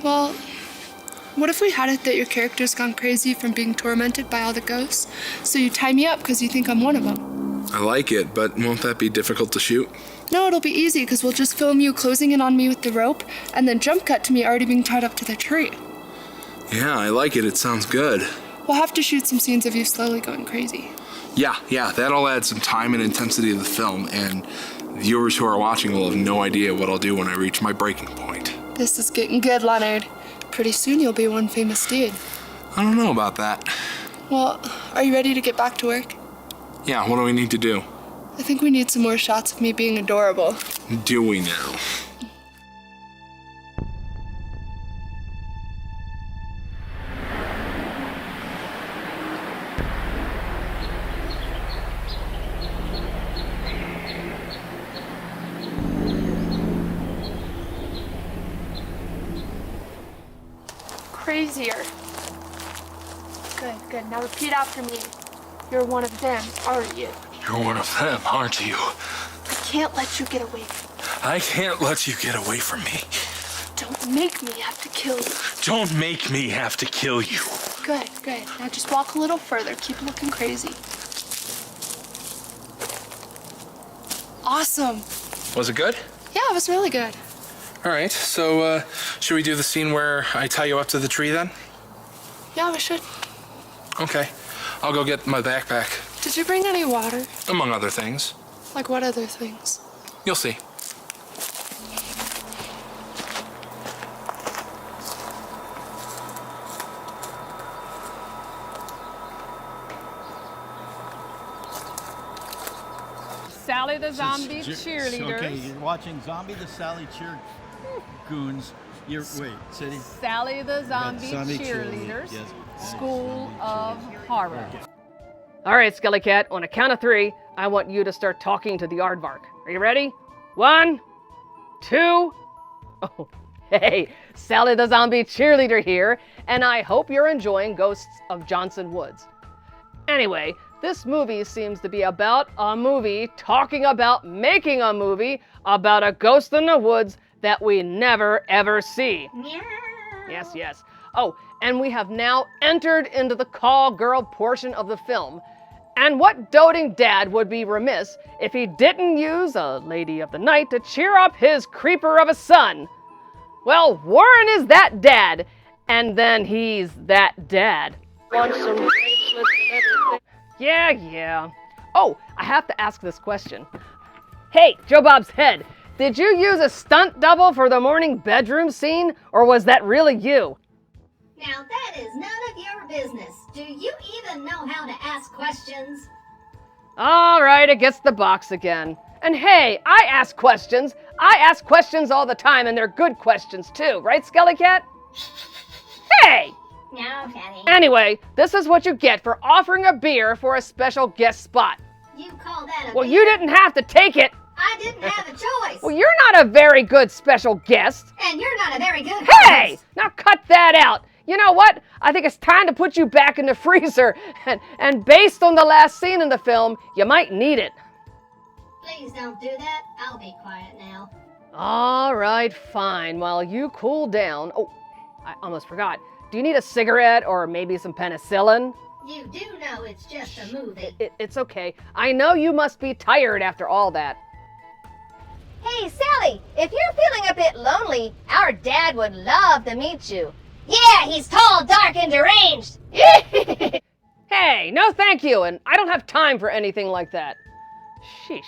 Well, what if we had it that your character's gone crazy from being tormented by all the ghosts, so you tie me up because you think I'm one of them? I like it, but won't that be difficult to shoot? No, it'll be easy because we'll just film you closing in on me with the rope and then jump cut to me already being tied up to the tree. Yeah, I like it. It sounds good. We'll have to shoot some scenes of you slowly going crazy. Yeah, that'll add some time and intensity to the film, and viewers who are watching will have no idea what I'll do when I reach my breaking point. This is getting good, Leonard. Pretty soon you'll be one famous dude. I don't know about that. Well, are you ready to get back to work? Yeah, what do we need to do? I think we need some more shots of me being adorable. Do we now? Crazier. Good. Now repeat after me. You're one of them, aren't you? You're one of them, aren't you? I can't let you get away from me. I can't let you get away from me. Don't make me have to kill you. Don't make me have to kill you. Good. Now just walk a little further. Keep looking crazy. Awesome. Was it good? Yeah, it was really good. All right, so should we do the scene where I tie you up to the tree then? Yeah, we should. Okay, I'll go get my backpack. Did you bring any water? Among other things. Like what other things? You'll see. Sally the zombie cheerleader. Okay, you're watching Zombie the Sally Cheer Goons. Wait, City? Sally the zombie cheerleaders. Yes. School of Horror. All right, Skelly Cat, on a count of 3, I want you to start talking to the aardvark. Are you ready? 1, 2. Oh, hey, Sally the zombie cheerleader here, and I hope you're enjoying Ghosts of Johnson Woods. Anyway, this movie seems to be about a movie talking about making a movie about a ghost in the woods that we never ever see. Meow. Yes. Oh, and we have now entered into the call girl portion of the film. And what doting dad would be remiss if he didn't use a lady of the night to cheer up his creeper of a son? Well, Warren is that dad, and then he's that dad. Want some bracelets and everything? Yeah. Oh, I have to ask this question. Hey, Joe Bob's head, did you use a stunt double for the morning bedroom scene, or was that really you? Now that is none of your business. Do you even know how to ask questions? All right, it gets the box again. And hey, I ask questions. I ask questions all the time, and they're good questions too, right, Skelly Cat? Hey! No, Fatty. Anyway, this is what you get for offering a beer for a special guest spot. You call that a Well, beer? you didn't have to take it. I didn't have a choice. Well, you're not a very good special guest. And you're not a very good Hey! host. Now cut that out. You know what? I think it's time to put you back in the freezer. And based on the last scene in the film, you might need it. Please don't do that. I'll be quiet now. All right, fine. While you cool down. Oh, I almost forgot. Do you need a cigarette or maybe some penicillin? You do know it's just a movie. It's okay. I know you must be tired after all that. Hey, Sally, if you're feeling a bit lonely, our dad would love to meet you. Yeah, he's tall, dark, and deranged. Hey, no thank you, and I don't have time for anything like that. Sheesh.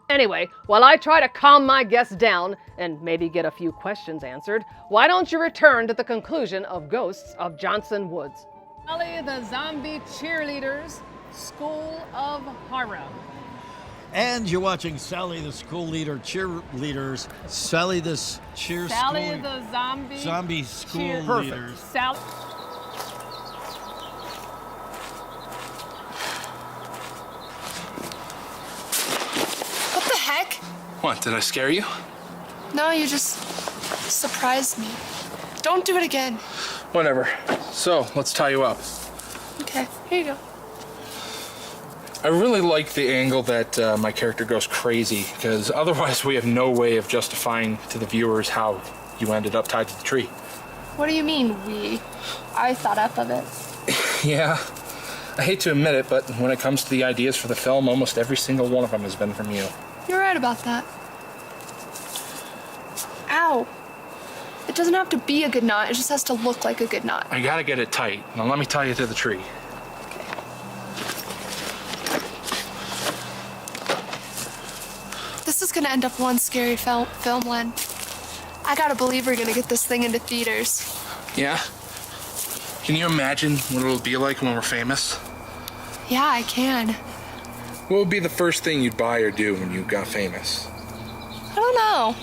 Anyway, while I try to calm my guests down and maybe get a few questions answered, why don't you return to the conclusion of Ghosts of Johnson Woods? Sally the Zombie Cheerleader's School of Horror. And you're watching Sally the School Leader Cheerleaders. Sally the Cheer Sally School... the Zombie... Zombie School Cheer... Leaders. Sally... What the heck? What, did I scare you? No, you just surprised me. Don't do it again. Whatever. So, let's tie you up. Okay, here you go. I really like the angle that my character goes crazy, because otherwise we have no way of justifying to the viewers how you ended up tied to the tree. What do you mean, we? I thought up of it. Yeah, I hate to admit it, but when it comes to the ideas for the film, almost every single one of them has been from you. You're right about that. Ow. It doesn't have to be a good knot, it just has to look like a good knot. I gotta get it tight. Now let me tie you to the tree. This is gonna end up one scary film, Len. I gotta believe we're gonna get this thing into theaters. Yeah? Can you imagine what it'll be like when we're famous? Yeah, I can. What would be the first thing you'd buy or do when you got famous? I don't know.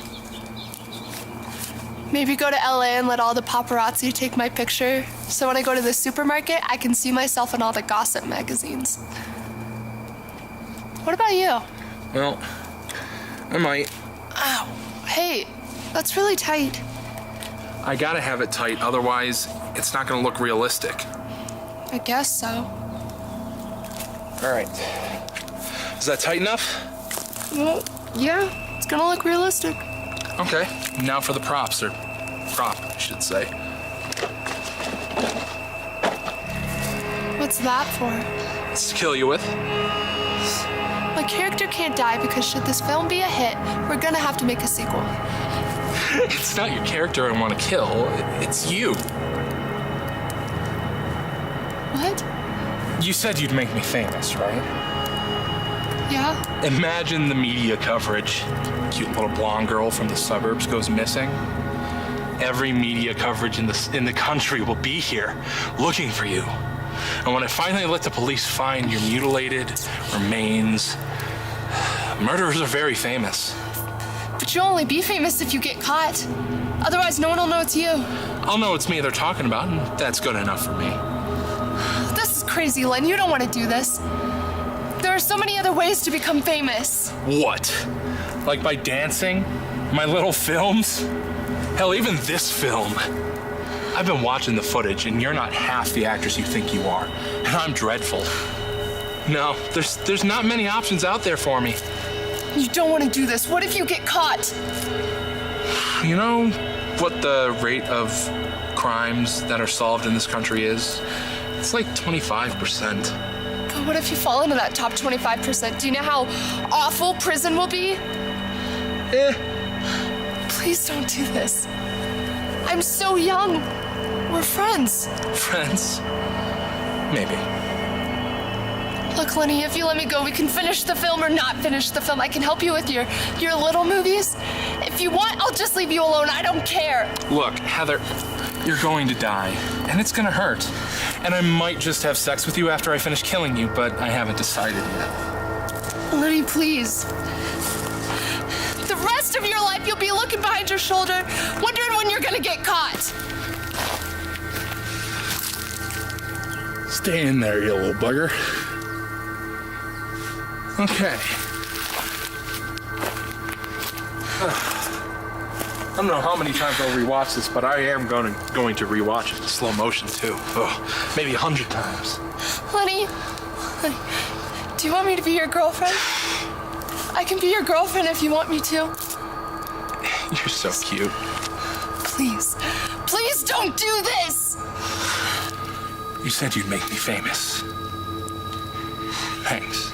Maybe go to LA and let all the paparazzi take my picture, so when I go to the supermarket, I can see myself in all the gossip magazines. What about you? Well, I might. Ow. Hey, that's really tight. I gotta have it tight, otherwise it's not gonna look realistic. I guess so. All right. Is that tight enough? Well, yeah, it's gonna look realistic. Okay, now for the props, or prop, I should say. What's that for? It's to kill you with. My character can't die because should this film be a hit, we're gonna have to make a sequel. It's not your character I want to kill, it's you. What? You said you'd make me famous, right? Yeah? Imagine the media coverage. Cute little blonde girl from the suburbs goes missing. Every media coverage in the country will be here, looking for you. And when I finally let the police find your mutilated remains, murderers are very famous. But you'll only be famous if you get caught. Otherwise, no one will know it's you. I'll know it's me they're talking about, and that's good enough for me. This is crazy, Len. You don't want to do this. There are so many other ways to become famous. What? Like by dancing? My little films? Hell, even this film. I've been watching the footage, and you're not half the actress you think you are. And I'm dreadful. No, there's not many options out there for me. You don't want to do this. What if you get caught? You know what the rate of crimes that are solved in this country is? It's like 25%. But what if you fall into that top 25%? Do you know how awful prison will be? Please don't do this. I'm so young. We're friends. Friends? Maybe. Look, Lenny, if you let me go, we can finish the film or not finish the film. I can help you with your little movies. If you want, I'll just leave you alone. I don't care. Look, Heather, you're going to die, and it's gonna hurt. And I might just have sex with you after I finish killing you, but I haven't decided yet. Lenny, please. The rest of your life, you'll be looking behind your shoulder, wondering when you're gonna get caught. Stay in there, you little bugger. Okay. I don't know how many times I'll rewatch this, but I am going to rewatch it in slow motion too. Oh, maybe 100 times. Lenny, do you want me to be your girlfriend? I can be your girlfriend if you want me to. You're so cute. Please, please don't do this! You said you'd make me famous. Thanks.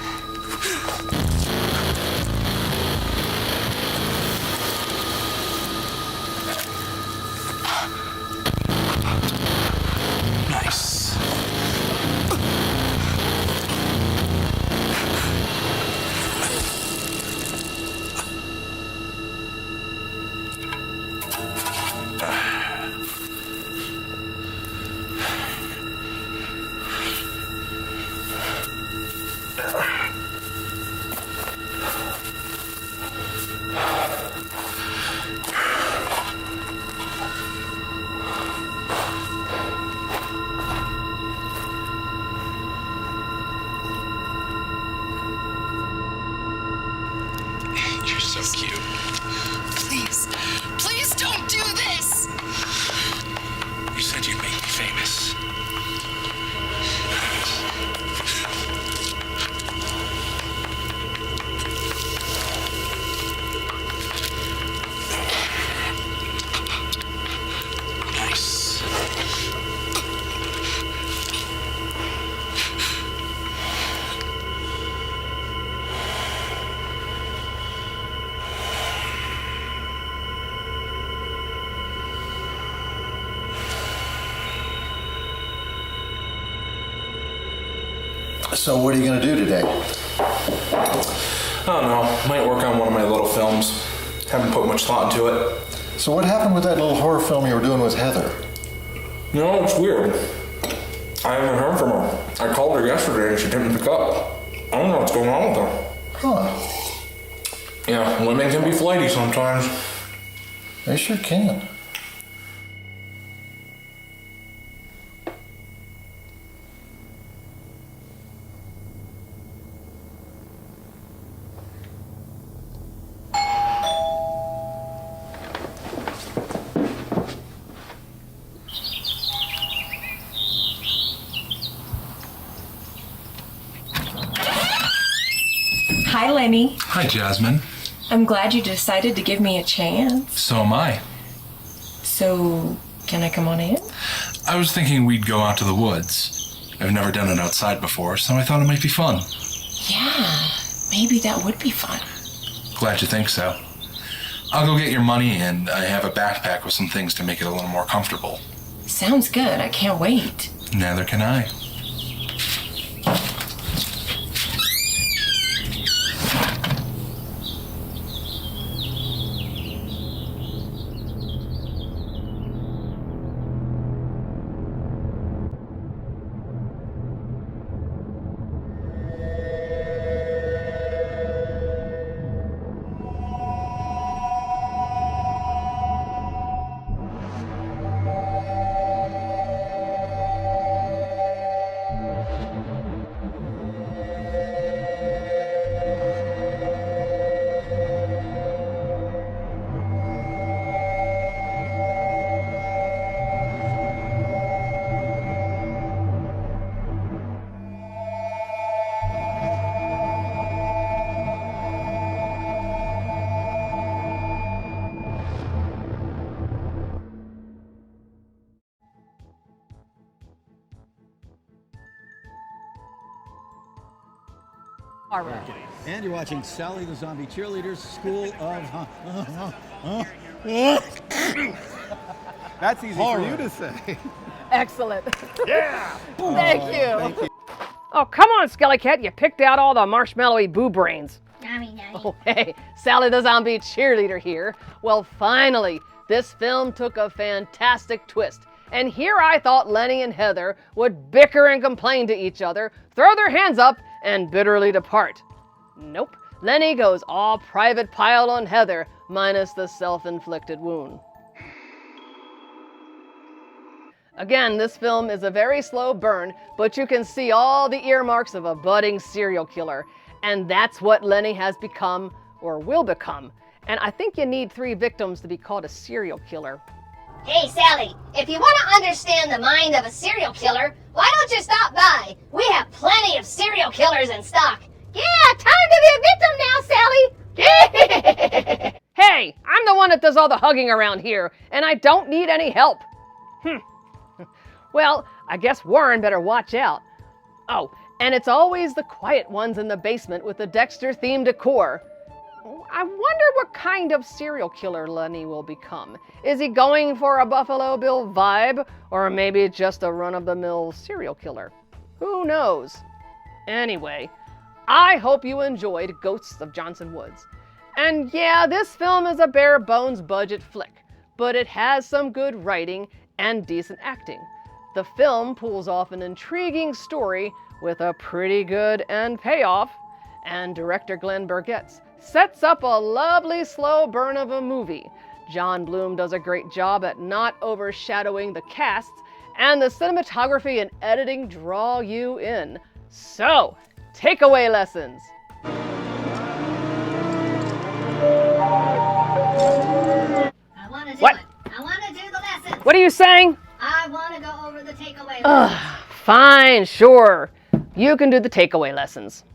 So what are you going to do today? I don't know. Might work on one of my little films. Haven't put much thought into it. So what happened with that little horror film you were doing with Heather? You know, it's weird. I haven't heard from her. I called her yesterday and she didn't pick up. I don't know what's going on with her. Huh. Yeah, women can be flighty sometimes. They sure can. Hi, Lenny. Hi, Jasmine. I'm glad you decided to give me a chance. So am I. So, can I come on in? I was thinking we'd go out to the woods. I've never done it outside before, so I thought it might be fun. Yeah, maybe that would be fun. Glad you think so. I'll go get your money, and I have a backpack with some things to make it a little more comfortable. Sounds good. I can't wait. Neither can I. All right. Okay. And you're watching Sally the Zombie Cheerleader's School of... That's easy Horror. for you to say. Excellent. Yeah. Thank you. Thank you. Oh, come on, Skelly Cat. You picked out all the marshmallowy boo brains. Yummy. Oh, hey, Sally the Zombie Cheerleader here. Well, finally, this film took a fantastic twist. And here I thought Lenny and Heather would bicker and complain to each other, throw their hands up, and bitterly depart. Nope. Lenny goes all private pile on Heather, minus the self-inflicted wound. Again, this film is a very slow burn, but you can see all the earmarks of a budding serial killer. And that's what Lenny has become, or will become. And I think you need 3 victims to be called a serial killer. Hey, Sally, if you want to understand the mind of a serial killer, why don't you stop by? We have plenty of serial killers in stock. Yeah, time to be a victim now, Sally. Hey, I'm the one that does all the hugging around here, and I don't need any help. Well, I guess Warren better watch out. Oh, and it's always the quiet ones in the basement with the Dexter-themed decor. I wonder what kind of serial killer Lenny will become. Is he going for a Buffalo Bill vibe, or maybe just a run-of-the-mill serial killer? Who knows? Anyway, I hope you enjoyed Ghosts of Johnson Woods. And yeah, this film is a bare-bones budget flick, but it has some good writing and decent acting. The film pulls off an intriguing story with a pretty good end payoff, and director Berggoetz sets up a lovely slow burn of a movie. John Bloom does a great job at not overshadowing the cast, and the cinematography and editing draw you in. So, takeaway lessons. I want to do What? it. I want to do the lessons. What are you saying? I want to go over the takeaway lessons. Fine, sure. You can do the takeaway lessons.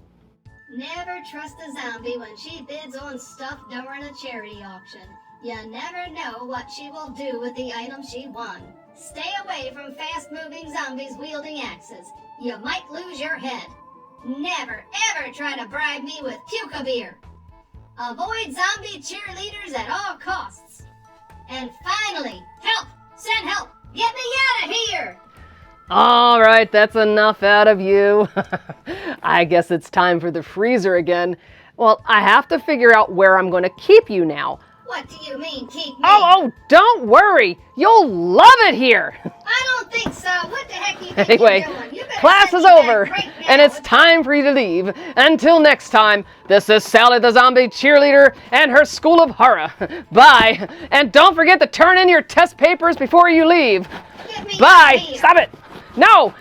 Never trust a zombie when she bids on stuff during a charity auction. You never know what she will do with the items she won. Stay away from fast-moving zombies wielding axes. You might lose your head. Never, ever try to bribe me with puka beer. Avoid zombie cheerleaders at all costs. And finally, help! Send help! Get me out of here! All right, that's enough out of you. I guess it's time for the freezer again. Well, I have to figure out where I'm going to keep you now. What do you mean, keep me? Oh, don't worry. You'll love it here. I don't think so. What the heck do you think Anyway, you're doing? You better class send is me back over, right now. and it's time for you to leave. Until next time, this is Sally the Zombie Cheerleader and her School of Horror. Bye, and don't forget to turn in your test papers before you leave. Bye. Stop it. No,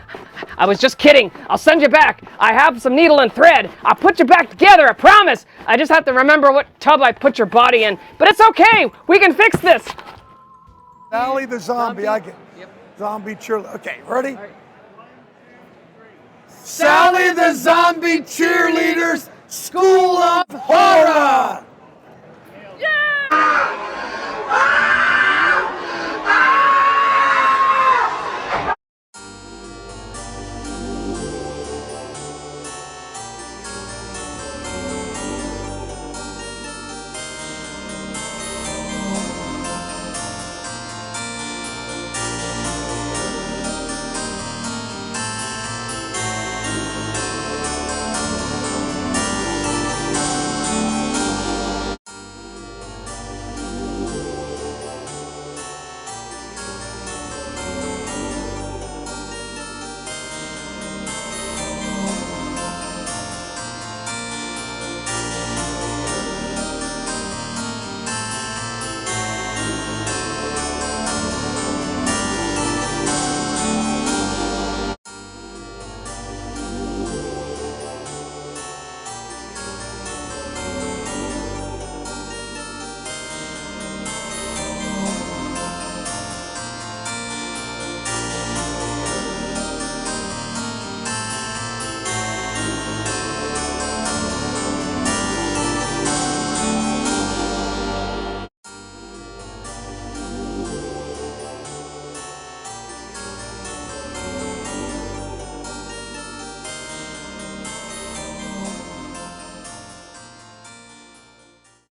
I was just kidding. I'll send you back. I have some needle and thread. I'll put you back together, I promise. I just have to remember what tub I put your body in. But it's okay. We can fix this. Sally the zombie. I get zombie cheerleader. Okay, ready? Sally the Zombie Cheerleader's School of Horror!